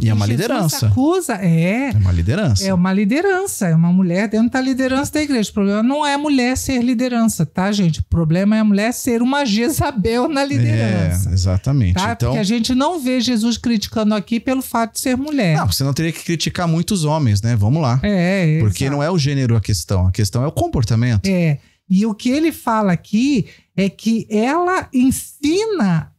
E é uma liderança. Acusa, é uma liderança. É uma liderança. É uma mulher dentro da liderança da igreja. O problema não é a mulher ser liderança, tá, gente? O problema é a mulher ser uma Jezabel na liderança. Exatamente. Tá? Então, porque a gente não vê Jesus criticando aqui pelo fato de ser mulher. Não, você não teria que criticar muitos homens, né? Vamos lá. Porque não é o gênero a questão é o comportamento. E o que ele fala aqui é que ela ensina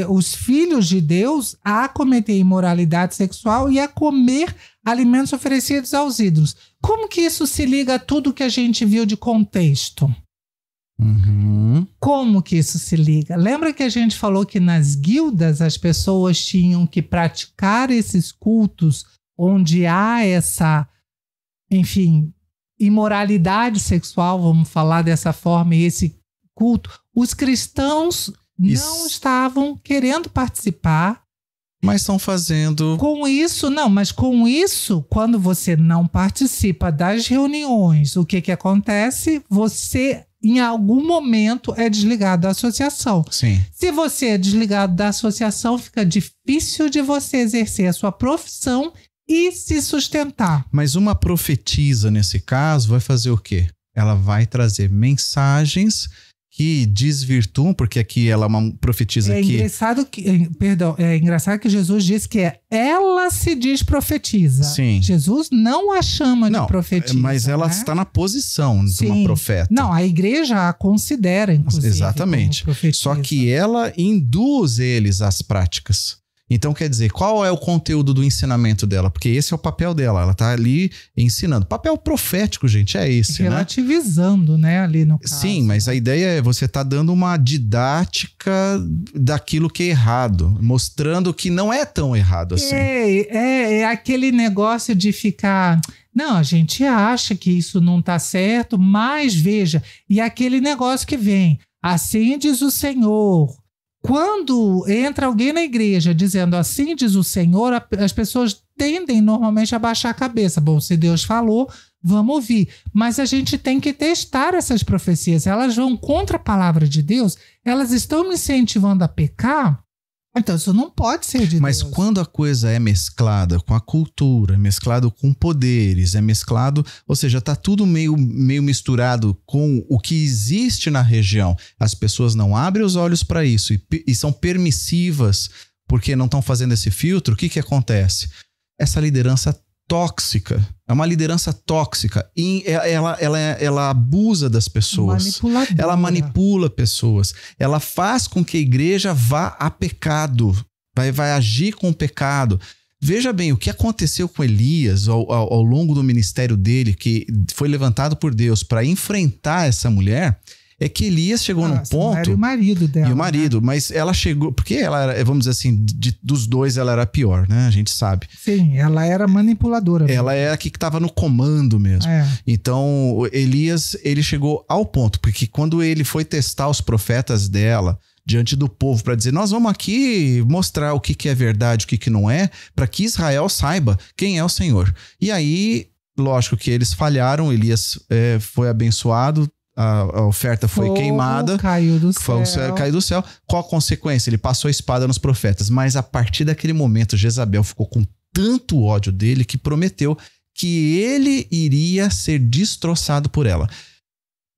os filhos de Deus a cometer imoralidade sexual e a comer alimentos oferecidos aos ídolos. Como que isso se liga a tudo que a gente viu de contexto? Como que isso se liga? Lembra que a gente falou que nas guildas as pessoas tinham que praticar esses cultos onde há essa, enfim, imoralidade sexual, vamos falar dessa forma, e esse culto? Os cristãos não estavam querendo participar. Mas estão fazendo... Mas com isso, quando você não participa das reuniões, o que acontece? Você, em algum momento, é desligado da associação. Sim. Se você é desligado da associação, fica difícil de você exercer a sua profissão e se sustentar. Mas uma profetisa, nesse caso, vai fazer o quê? Ela vai trazer mensagens que desvirtuam, porque aqui ela é uma profetisa que... É engraçado que Jesus diz que ela se diz profetisa. Sim. Jesus não a chama de profetisa. Mas ela está na posição de uma profeta. Não, a igreja a considera, inclusive. Exatamente. Só que ela induz eles às práticas. Então, quer dizer, qual é o conteúdo do ensinamento dela? Porque esse é o papel dela, ela tá ali ensinando. Papel profético, gente, é esse, relativizando, né, ali no caso. Sim, mas a ideia é você tá dando uma didática daquilo que é errado, mostrando que não é tão errado assim. É aquele negócio de ficar... Não, a gente acha que isso não tá certo, mas veja, e aquele negócio que vem, assim diz o Senhor... Quando entra alguém na igreja dizendo assim diz o Senhor, as pessoas tendem normalmente a baixar a cabeça. Bom, se Deus falou, vamos ouvir. Mas a gente tem que testar essas profecias. Elas vão contra a palavra de Deus? Elas estão me incentivando a pecar? Então isso não pode ser de Deus. Mas quando a coisa é mesclada com a cultura, mesclado com poderes, é mesclado, ou seja, tá tudo meio misturado com o que existe na região. As pessoas não abrem os olhos para isso e são permissivas porque não estão fazendo esse filtro. O que acontece? Essa liderança tóxica, é uma liderança tóxica e ela abusa das pessoas, ela manipula pessoas, ela faz com que a igreja vá a pecado, vai agir com o pecado. Veja bem, o que aconteceu com Elias ao longo do ministério dele, que foi levantado por Deus para enfrentar essa mulher, é que Elias chegou num ponto... Era o marido dela. E o marido, né? Mas ela chegou... Porque ela era, vamos dizer assim, dos dois ela era a pior, né? A gente sabe. Sim, ela era manipuladora. Ela é a que estava no comando mesmo. Então, Elias, ele chegou ao ponto, porque quando ele foi testar os profetas dela, diante do povo para dizer, nós vamos aqui mostrar o que é verdade, o que não é, para que Israel saiba quem é o Senhor. E aí, lógico que eles falharam, Elias foi abençoado, a oferta foi queimada, caiu do céu. Caiu do céu. Qual a consequência? Ele passou a espada nos profetas, mas a partir daquele momento, Jezabel ficou com tanto ódio dele que prometeu que ele iria ser destroçado por ela.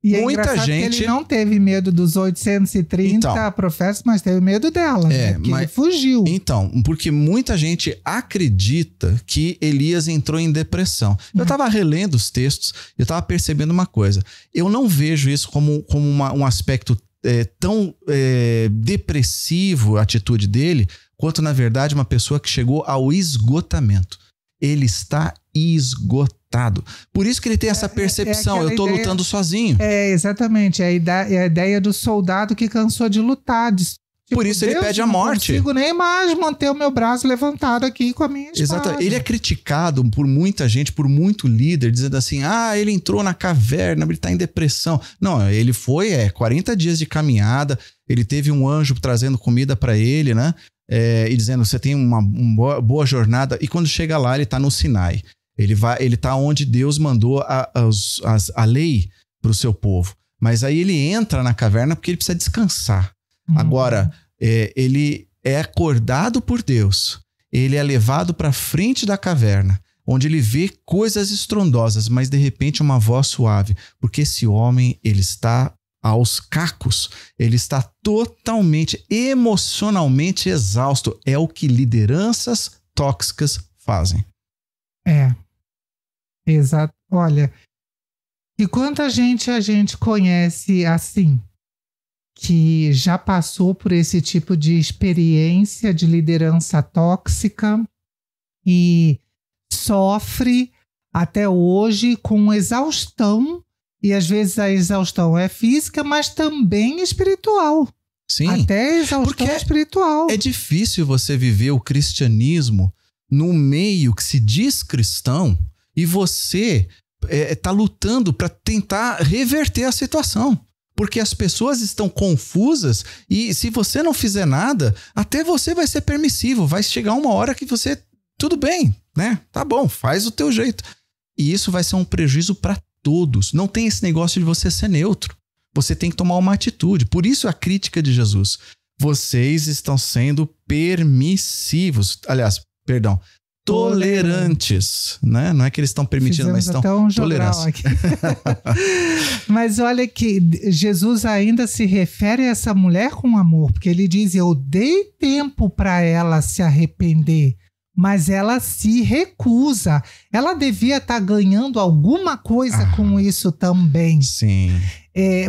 E muita gente que ele não teve medo dos 830 profetas, mas teve medo dela, né? Porque ele fugiu. Então, porque muita gente acredita que Elias entrou em depressão. Eu estava relendo os textos, eu estava percebendo uma coisa. Eu não vejo isso como um aspecto tão depressivo, a atitude dele, quanto, na verdade, uma pessoa que chegou ao esgotamento. Ele está esgotado. Por isso que ele tem essa percepção, eu tô lutando sozinho. Exatamente, é a ideia do soldado que cansou de lutar. Por isso ele pede a morte. Eu não consigo nem mais manter o meu braço levantado aqui com a minha espada. Exato. Ele é criticado por muita gente, por muito líder, dizendo assim, ele entrou na caverna, ele tá em depressão. Não, ele foi 40 dias de caminhada, ele teve um anjo trazendo comida para ele, né? E dizendo, você tem uma boa jornada. E quando chega lá, ele está no Sinai. Ele está onde Deus mandou a lei para o seu povo. Mas aí ele entra na caverna porque ele precisa descansar. Agora, ele é acordado por Deus. Ele é levado para frente da caverna, onde ele vê coisas estrondosas, mas de repente uma voz suave. Porque esse homem, ele está aos cacos, ele está totalmente, emocionalmente exausto. É o que lideranças tóxicas fazem. Exato. Olha, e quanta gente a gente conhece assim, que já passou por esse tipo de experiência de liderança tóxica e sofre até hoje com exaustão. E às vezes a exaustão é física, mas também espiritual. Sim. Até exaustão espiritual. É difícil você viver o cristianismo num meio que se diz cristão e você está lutando para tentar reverter a situação. Porque as pessoas estão confusas e se você não fizer nada, até você vai ser permissivo. Vai chegar uma hora que você... Tudo bem, né? Tá bom, faz o teu jeito. E isso vai ser um prejuízo para todos. Não tem esse negócio de você ser neutro. Você tem que tomar uma atitude. Por isso a crítica de Jesus. Vocês estão sendo permissivos. Aliás, perdão, tolerantes. Né? Não é que eles estão permitindo, mas estão tolerantes. Mas olha que Jesus ainda se refere a essa mulher com amor. Porque ele diz, eu dei tempo para ela se arrepender. Mas ela se recusa. Ela devia estar ganhando alguma coisa com isso também. Sim.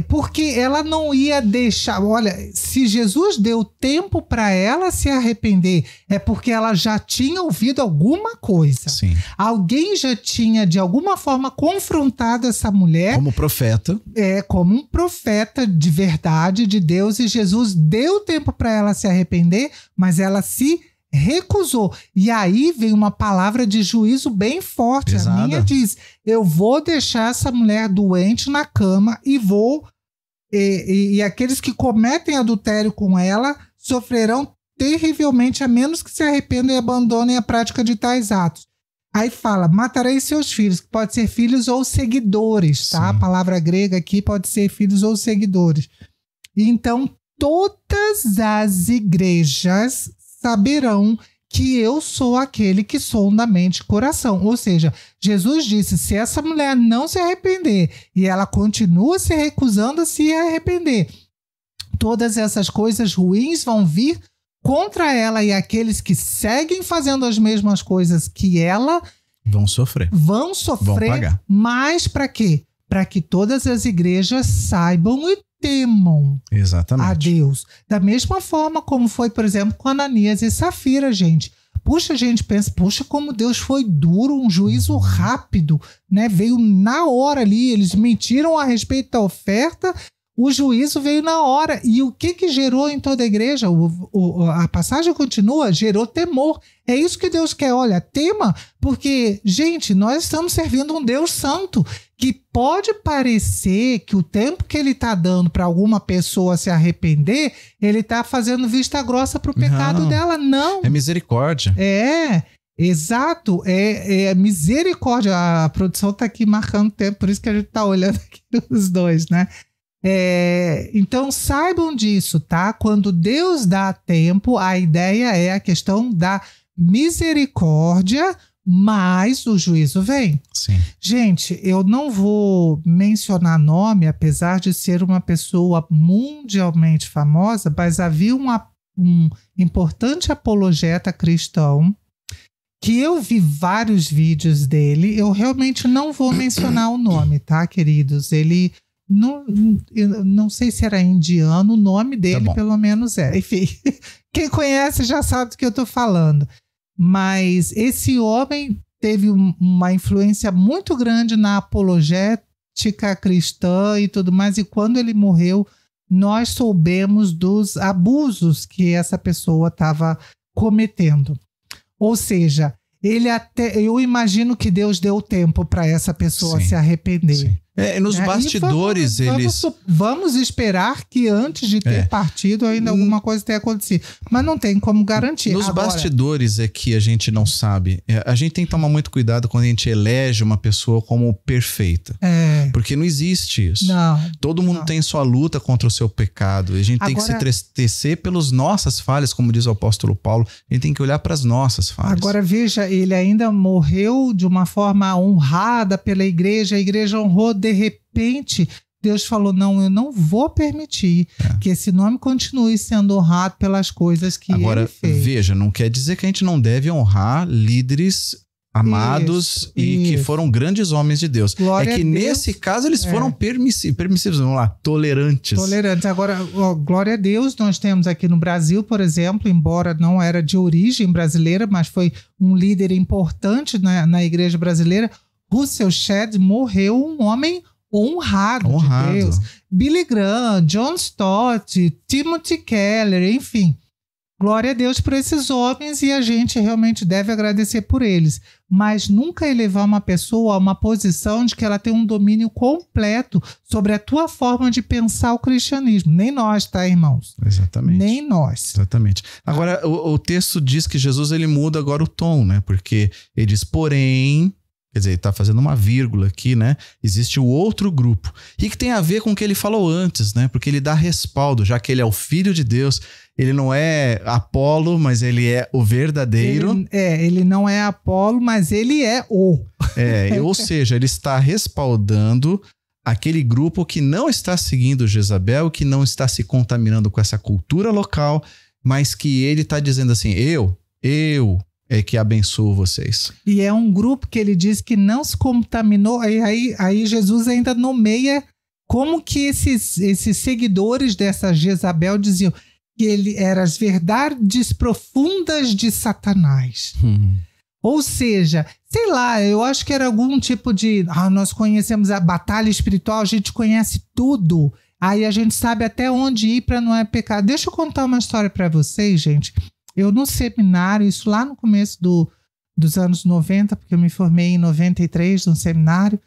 Porque ela não ia deixar... Olha, se Jesus deu tempo para ela se arrepender, é porque ela já tinha ouvido alguma coisa. Sim. Alguém já tinha, de alguma forma, confrontado essa mulher. Como profeta. Como um profeta de verdade, de Deus. E Jesus deu tempo para ela se arrepender, mas ela se recusou. E aí vem uma palavra de juízo bem forte. Pesada. A minha diz, eu vou deixar essa mulher doente na cama e vou... E aqueles que cometem adultério com ela sofrerão terrivelmente, a menos que se arrependam e abandonem a prática de tais atos. Aí fala, matarei seus filhos, que pode ser filhos ou seguidores, tá? Sim. A palavra grega aqui pode ser filhos ou seguidores. Então, todas as igrejas saberão que eu sou aquele que sonda a mente e coração. Ou seja, Jesus disse, se essa mulher não se arrepender e ela continua se recusando a se arrepender, todas essas coisas ruins vão vir contra ela e aqueles que seguem fazendo as mesmas coisas que ela vão sofrer. Vão pagar. Mas para quê? Para que todas as igrejas saibam e temam exatamente a Deus. Da mesma forma como foi, por exemplo, com Ananias e Safira, gente. Puxa, a gente pensa, puxa, como Deus foi duro, um juízo rápido, né? Veio na hora ali, eles mentiram a respeito da oferta, o juízo veio na hora. E o que gerou em toda a igreja? A passagem continua, gerou temor. É isso que Deus quer, olha, tema, porque, gente, nós estamos servindo um Deus santo, que pode parecer que o tempo que ele está dando para alguma pessoa se arrepender, ele está fazendo vista grossa para o pecado dela. Não. É misericórdia. Exato. É misericórdia. A produção está aqui marcando tempo, por isso que a gente está olhando aqui os dois, né? Então saibam disso, tá? Quando Deus dá tempo, a ideia é a questão da misericórdia, mas o juízo vem. Sim. Gente, eu não vou mencionar nome, apesar de ser uma pessoa mundialmente famosa, mas havia um importante apologeta cristão que eu vi vários vídeos dele. Eu realmente não vou mencionar o nome, tá, queridos? Ele eu não sei se era indiano, o nome dele pelo menos é. Enfim, quem conhece já sabe do que eu tô falando. Mas esse homem teve uma influência muito grande na apologética cristã e tudo mais, e quando ele morreu, nós soubemos dos abusos que essa pessoa estava cometendo. Ou seja, eu imagino que Deus deu tempo para essa pessoa se arrepender. Sim. Nos bastidores, vamos esperar que antes de ter partido ainda alguma coisa tenha acontecido. Mas não tem como garantir. Nos bastidores é que a gente não sabe. A gente tem que tomar muito cuidado quando a gente elege uma pessoa como perfeita. Porque não existe isso. Todo mundo tem sua luta contra o seu pecado. A gente tem que se entristecer pelas nossas falhas, como diz o apóstolo Paulo. A gente tem que olhar para as nossas falhas. Agora veja, ele ainda morreu de uma forma honrada pela igreja. A igreja honrou. De repente, Deus falou, não, eu não vou permitir que esse nome continue sendo honrado pelas coisas que ele fez. Agora, veja, não quer dizer que a gente não deve honrar líderes amados que foram grandes homens de Deus. Glória a Deus. Nesse caso eles foram permissivos, vamos lá, tolerantes. Agora, glória a Deus, nós temos aqui no Brasil, por exemplo, embora não era de origem brasileira, mas foi um líder importante na igreja brasileira, Russell Shedd morreu um homem honrado de Deus. Billy Graham, John Stott, Timothy Keller, enfim. Glória a Deus por esses homens e a gente realmente deve agradecer por eles. Mas nunca elevar uma pessoa a uma posição de que ela tem um domínio completo sobre a tua forma de pensar o cristianismo. Nem nós, tá, irmãos? Exatamente. Nem nós. Exatamente. Agora, o texto diz que Jesus ele muda agora o tom, né? Porque ele diz, porém... Quer dizer, ele está fazendo uma vírgula aqui, né? Existe o outro grupo. E que tem a ver com o que ele falou antes, né? Porque ele dá respaldo, já que ele é o Filho de Deus. Ele não é Apolo, mas ele é o verdadeiro. Ele não é Apolo, mas ele é o. Ou seja, ele está respaldando aquele grupo que não está seguindo Jezabel, que não está se contaminando com essa cultura local, mas que ele está dizendo assim, eu é que abençoo vocês. E é um grupo que ele diz que não se contaminou. Aí Jesus ainda nomeia como que esses seguidores dessa Jezabel diziam que ele era as verdades profundas de Satanás. Ou seja, sei lá, eu acho que era algum tipo de... nós conhecemos a batalha espiritual, a gente conhece tudo. Aí a gente sabe até onde ir para não é pecado. Deixa eu contar uma história para vocês, gente. Eu no seminário, isso lá no começo dos anos 90, porque eu me formei em 93 no seminário,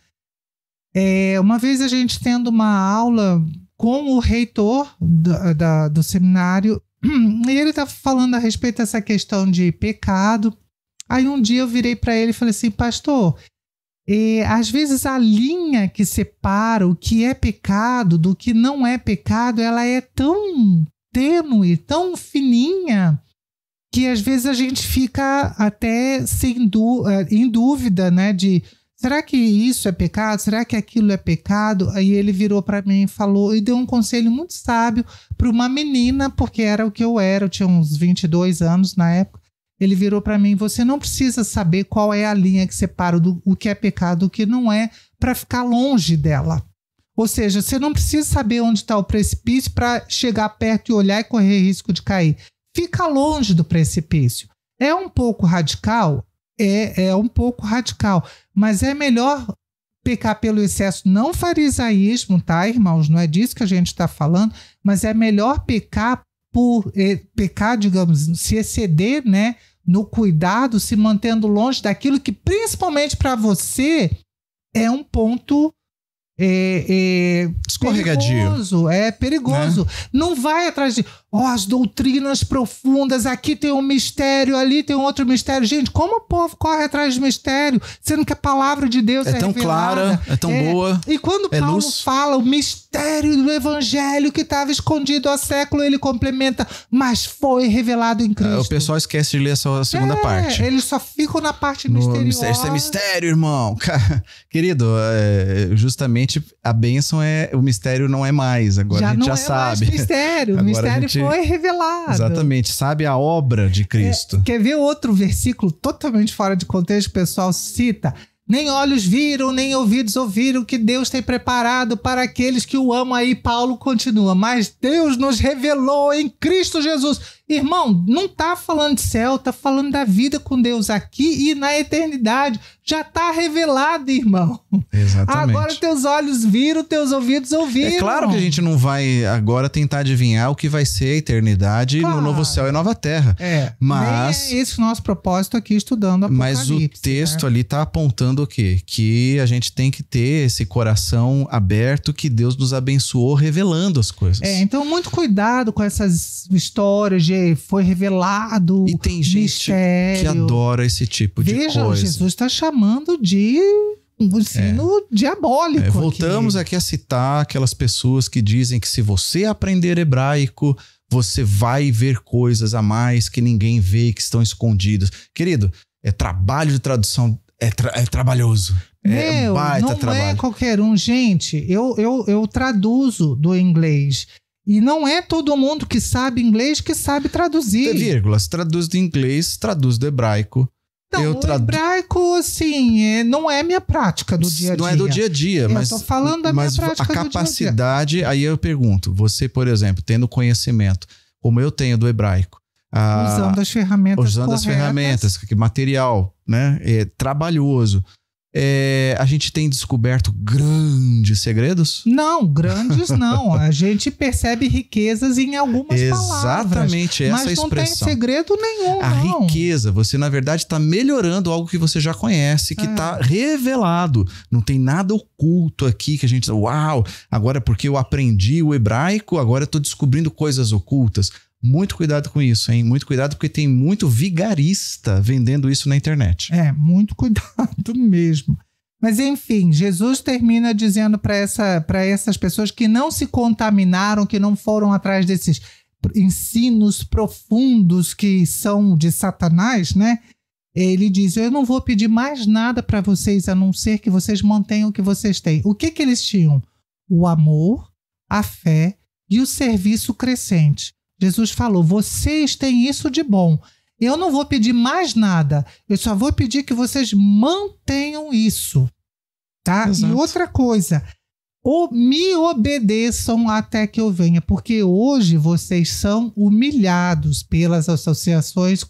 uma vez a gente tendo uma aula com o reitor do seminário, e ele estava falando a respeito dessa questão de pecado. Aí um dia eu virei para ele e falei assim, pastor, às vezes a linha que separa o que é pecado do que não é pecado, ela é tão tênue, tão fininha, que às vezes a gente fica até em dúvida, né? De, será que isso é pecado? Será que aquilo é pecado? Aí ele virou para mim e falou, e deu um conselho muito sábio para uma menina, porque era o que eu era, eu tinha uns 22 anos na época. Ele virou para mim, você não precisa saber qual é a linha que separa o que é pecado do que não é, para ficar longe dela. Ou seja, você não precisa saber onde está o precipício para chegar perto e olhar e correr risco de cair. Fica longe do precipício. É um pouco radical? É um pouco radical. Mas é melhor pecar pelo excesso, não farisaísmo, tá, irmãos? Não é disso que a gente está falando, mas é melhor pecar digamos, se exceder, né, no cuidado, se mantendo longe daquilo que, principalmente para você, é um ponto escorregadio. Perigoso. Né? Não vai atrás de as doutrinas profundas, aqui tem um mistério, ali tem um outro mistério. Gente, como o povo corre atrás de mistério, sendo que a palavra de Deus é tão revelada, clara, é tão boa. E quando Paulo luz. fala o mistério do evangelho que estava escondido há século, ele complementa, mas foi revelado em Cristo. O pessoal esquece de ler essa segunda parte. Eles só ficam na parte misteriosa. Isso é mistério, irmão. Querido, justamente a bênção o mistério não é mais. Agora a gente já sabe. Mais mistério. O mistério foi revelado. Exatamente. Sabe a obra de Cristo. Quer ver outro versículo totalmente fora de contexto? O pessoal cita: nem olhos viram, nem ouvidos ouviram o que Deus tem preparado para aqueles que o amam. Aí Paulo continua: mas Deus nos revelou em Cristo Jesus. Irmão, não tá falando de céu, tá falando da vida com Deus aqui e na eternidade. Já tá revelado, irmão. Exatamente. Agora teus olhos viram, teus ouvidos ouviram. É claro que a gente não vai agora tentar adivinhar o que vai ser a eternidade no novo céu e nova terra. Mas nem é esse o nosso propósito aqui estudando Apocalipse. Mas o texto ali tá apontando o quê? Que a gente tem que ter esse coração aberto, que Deus nos abençoou revelando as coisas. Então muito cuidado com essas histórias de foi revelado. E tem gente mistério. Que adora esse tipo de coisa. Veja, Jesus está chamando de ensino diabólico. Voltamos aqui a citar aquelas pessoas que dizem que se você aprender hebraico, você vai ver coisas a mais que ninguém vê, que estão escondidas. Querido, trabalho de tradução, é trabalhoso. Baita não trabalho. É qualquer um. Gente, eu traduzo do inglês. E não é todo mundo que sabe inglês que sabe traduzir. Vírgulas, traduz do inglês, traduz do hebraico. Não, o hebraico, assim, não é minha prática do dia a dia. Não é do dia a dia, mas... Eu tô falando da minha prática do dia a dia. Mas a capacidade, aí eu pergunto, você, por exemplo, tendo conhecimento, como eu tenho do hebraico... Usando as ferramentas Usando as ferramentas, que material, né? Trabalhoso. A gente tem descoberto grandes segredos? Não, grandes não. A gente percebe riquezas em algumas palavras. Exatamente essa mas expressão. Mas não tem segredo nenhum, riqueza, você na verdade está melhorando algo que você já conhece, que está revelado. Não tem nada oculto aqui que a gente... Uau! Agora porque eu aprendi o hebraico, agora eu estou descobrindo coisas ocultas. Muito cuidado com isso, hein? Muito cuidado, porque tem muito vigarista vendendo isso na internet. Muito cuidado mesmo. Mas, enfim, Jesus termina dizendo para essas pessoas que não se contaminaram, que não foram atrás desses ensinos profundos que são de Satanás, né? Ele diz: eu não vou pedir mais nada para vocês, a não ser que vocês mantenham o que vocês têm. O que eles tinham? O amor, a fé e o serviço crescente. Jesus falou: vocês têm isso de bom. Eu não vou pedir mais nada. Eu só vou pedir que vocês mantenham isso. Tá? Exato. E outra coisa, me obedeçam até que eu venha. Porque hoje vocês são humilhados pelas associações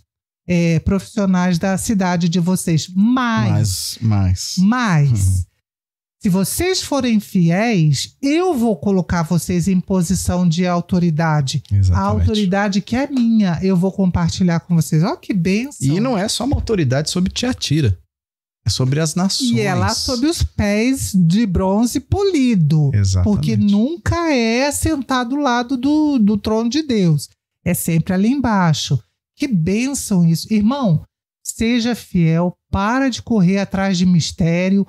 profissionais da cidade de vocês. Mas se vocês forem fiéis, eu vou colocar vocês em posição de autoridade. Exatamente. A autoridade que é minha, eu vou compartilhar com vocês. Olha que bênção. E não é só uma autoridade sobre Tiatira. É sobre as nações. E é lá sob os pés de bronze polido. Exatamente. Porque nunca é sentado do lado do trono de Deus. É sempre ali embaixo. Que bênção isso. Irmão, seja fiel, para de correr atrás de mistério.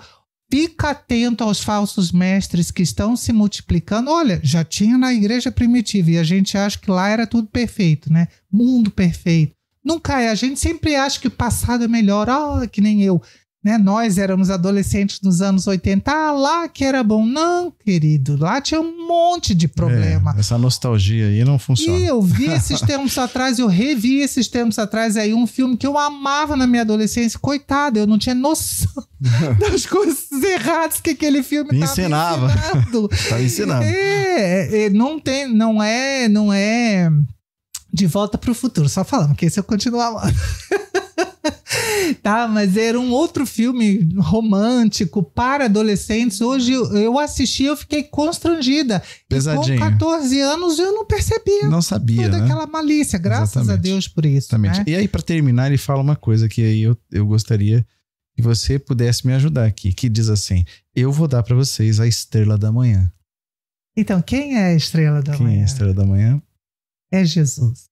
Fica atento aos falsos mestres que estão se multiplicando. Olha, já tinha na igreja primitiva e a gente acha que lá era tudo perfeito, né? Mundo perfeito. Nunca é. A gente sempre acha que o passado é melhor. Que nem eu. Né? Nós éramos adolescentes nos anos 80. Lá que era bom. Não, querido. Lá tinha um monte de problema. Essa nostalgia aí não funciona. E eu vi esses tempos atrás, eu revi esses tempos atrás aí um filme que eu amava na minha adolescência. Coitado, eu não tinha noção das coisas erradas que aquele filme estava ensinando. Estava ensinando. Não é De Volta para o Futuro. Só falando, que esse eu continuo amando. Tá, mas era um outro filme romântico para adolescentes. Hoje eu assisti, eu fiquei constrangida. Pesadinho. E com 14 anos eu não percebia. Não sabia, toda né? aquela malícia. Graças Exatamente. a Deus por isso. Exatamente. Né? E aí, para terminar, ele fala uma coisa que aí eu gostaria que você pudesse me ajudar aqui, que diz assim: eu vou dar para vocês a estrela da manhã. Então, quem é a estrela da manhã? Quem é a estrela da manhã? É Jesus.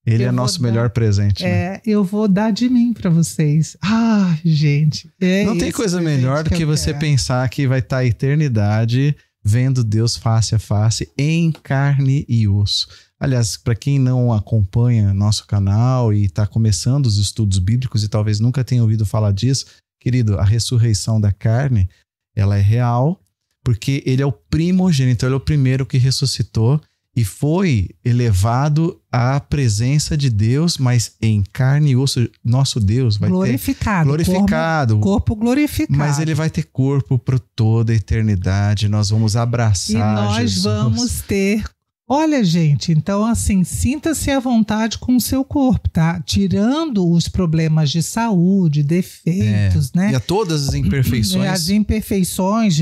Ele é nosso melhor presente. Né? Eu vou dar de mim para vocês. Ah, gente. Não tem coisa melhor do que você pensar que vai estar a eternidade vendo Deus face a face, em carne e osso. Aliás, para quem não acompanha nosso canal e está começando os estudos bíblicos e talvez nunca tenha ouvido falar disso, querido, a ressurreição da carne, ela é real, porque ele é o primogênito, ele é o primeiro que ressuscitou e foi elevado à presença de Deus, mas em carne e osso. Nosso Deus vai glorificado, ter glorificado, corpo glorificado. Mas ele vai ter corpo por toda a eternidade. Nós vamos abraçar e nós Jesus. Vamos ter. Olha, gente, então assim, sinta-se à vontade com o seu corpo, tá? Tirando os problemas de saúde, defeitos, né? E a todas as imperfeições. As imperfeições,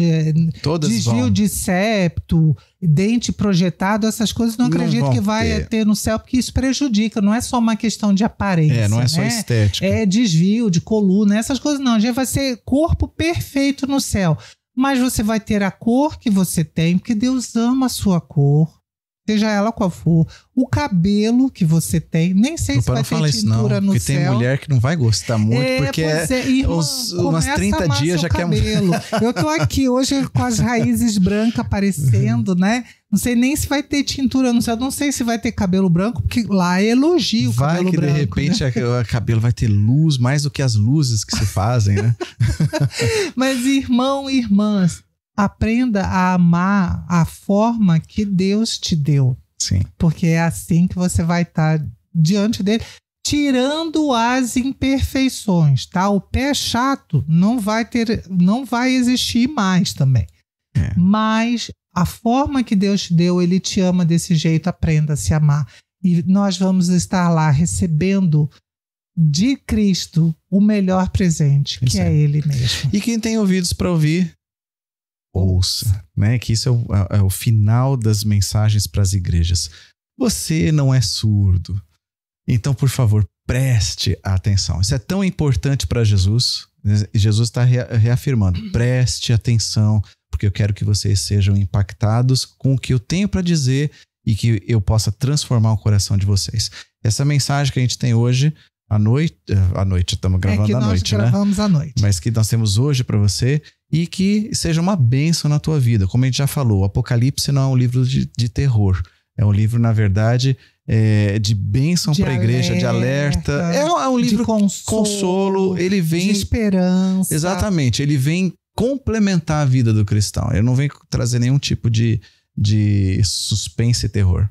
todas desvio de septo, dente projetado, essas coisas não acredito que vai ter no céu, porque isso prejudica, não é só uma questão de aparência. Não é só estética. É desvio de coluna, essas coisas não. A gente vai ser corpo perfeito no céu. Mas você vai ter a cor que você tem, porque Deus ama a sua cor. Seja ela qual for, o cabelo que você tem, nem sei se vai ter tintura no céu. Porque tem mulher que não vai gostar muito, porque umas 30 dias já quer... Eu tô aqui hoje com as raízes brancas aparecendo, né? Não sei nem se vai ter tintura no céu, não sei se vai ter cabelo branco, porque lá é elogio o cabelo branco. Vai que de repente o cabelo vai ter luz, mais do que as luzes que se fazem, né? Mas irmão e irmãs, aprenda a amar a forma que Deus te deu. Sim. Porque é assim que você vai estar diante dele, tirando as imperfeições, tá? O pé chato não vai existir mais também. Mas a forma que Deus te deu, ele te ama desse jeito, aprenda a se amar. E nós vamos estar lá recebendo de Cristo o melhor presente, que é ele mesmo. E quem tem ouvidos para ouvir, ouça, né? Que isso é o final das mensagens para as igrejas. Você não é surdo. Então, por favor, preste atenção. Isso é tão importante para Jesus. Jesus está reafirmando. Preste atenção, porque eu quero que vocês sejam impactados com o que eu tenho para dizer e que eu possa transformar o coração de vocês. Essa mensagem que a gente tem hoje, à noite, estamos gravando à noite, né? Gravamos à noite. Mas que nós temos hoje para você e que seja uma bênção na tua vida. Como a gente já falou, o Apocalipse não é um livro de terror. É um livro, na verdade, de bênção para a igreja, de alerta. É um livro de consolo. Ele vem... de esperança. Exatamente. Ele vem complementar a vida do cristão. Ele não vem trazer nenhum tipo de suspense e terror.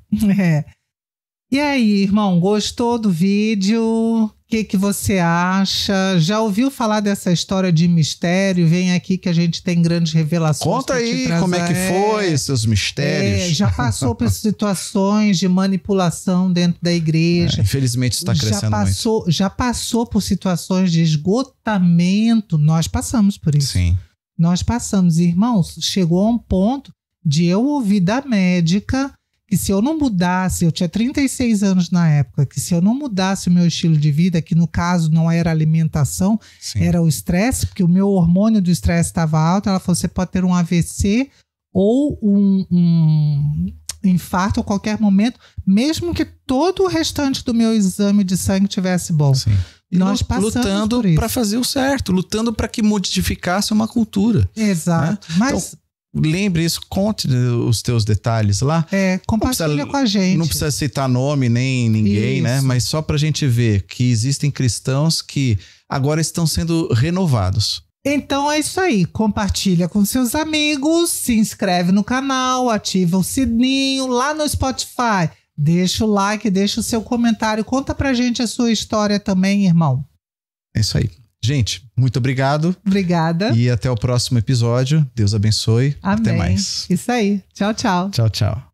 E aí, irmão, gostou do vídeo? O que você acha? Já ouviu falar dessa história de mistério? Vem aqui que a gente tem grandes revelações. Conta aí como é que foi seus mistérios. Já passou por situações de manipulação dentro da igreja. Infelizmente está crescendo muito. Já passou por situações de esgotamento. Nós passamos por isso. Sim. Nós passamos. Irmãos, chegou a um ponto de eu ouvir da médica que se eu não mudasse, eu tinha 36 anos na época, que se eu não mudasse o meu estilo de vida, que no caso não era alimentação, era o estresse, porque o meu hormônio do estresse estava alto, ela falou, você pode ter um AVC ou um infarto a qualquer momento, mesmo que todo o restante do meu exame de sangue tivesse bom. Sim. E nós passamos lutando para fazer o certo, lutando para que modificasse uma cultura. Exato. Né? Mas... Então, lembre isso, conte os teus detalhes lá. Compartilha com a gente. Não precisa citar nome nem ninguém, isso, né? Mas só pra gente ver que existem cristãos que agora estão sendo renovados. Então é isso aí. Compartilha com seus amigos, se inscreve no canal, ativa o sininho lá no Spotify. Deixa o like, deixa o seu comentário. Conta pra gente a sua história também, irmão. É isso aí. Gente, muito obrigado. Obrigada. E até o próximo episódio. Deus abençoe. Amém. Até mais. Isso aí. Tchau, tchau. Tchau, tchau.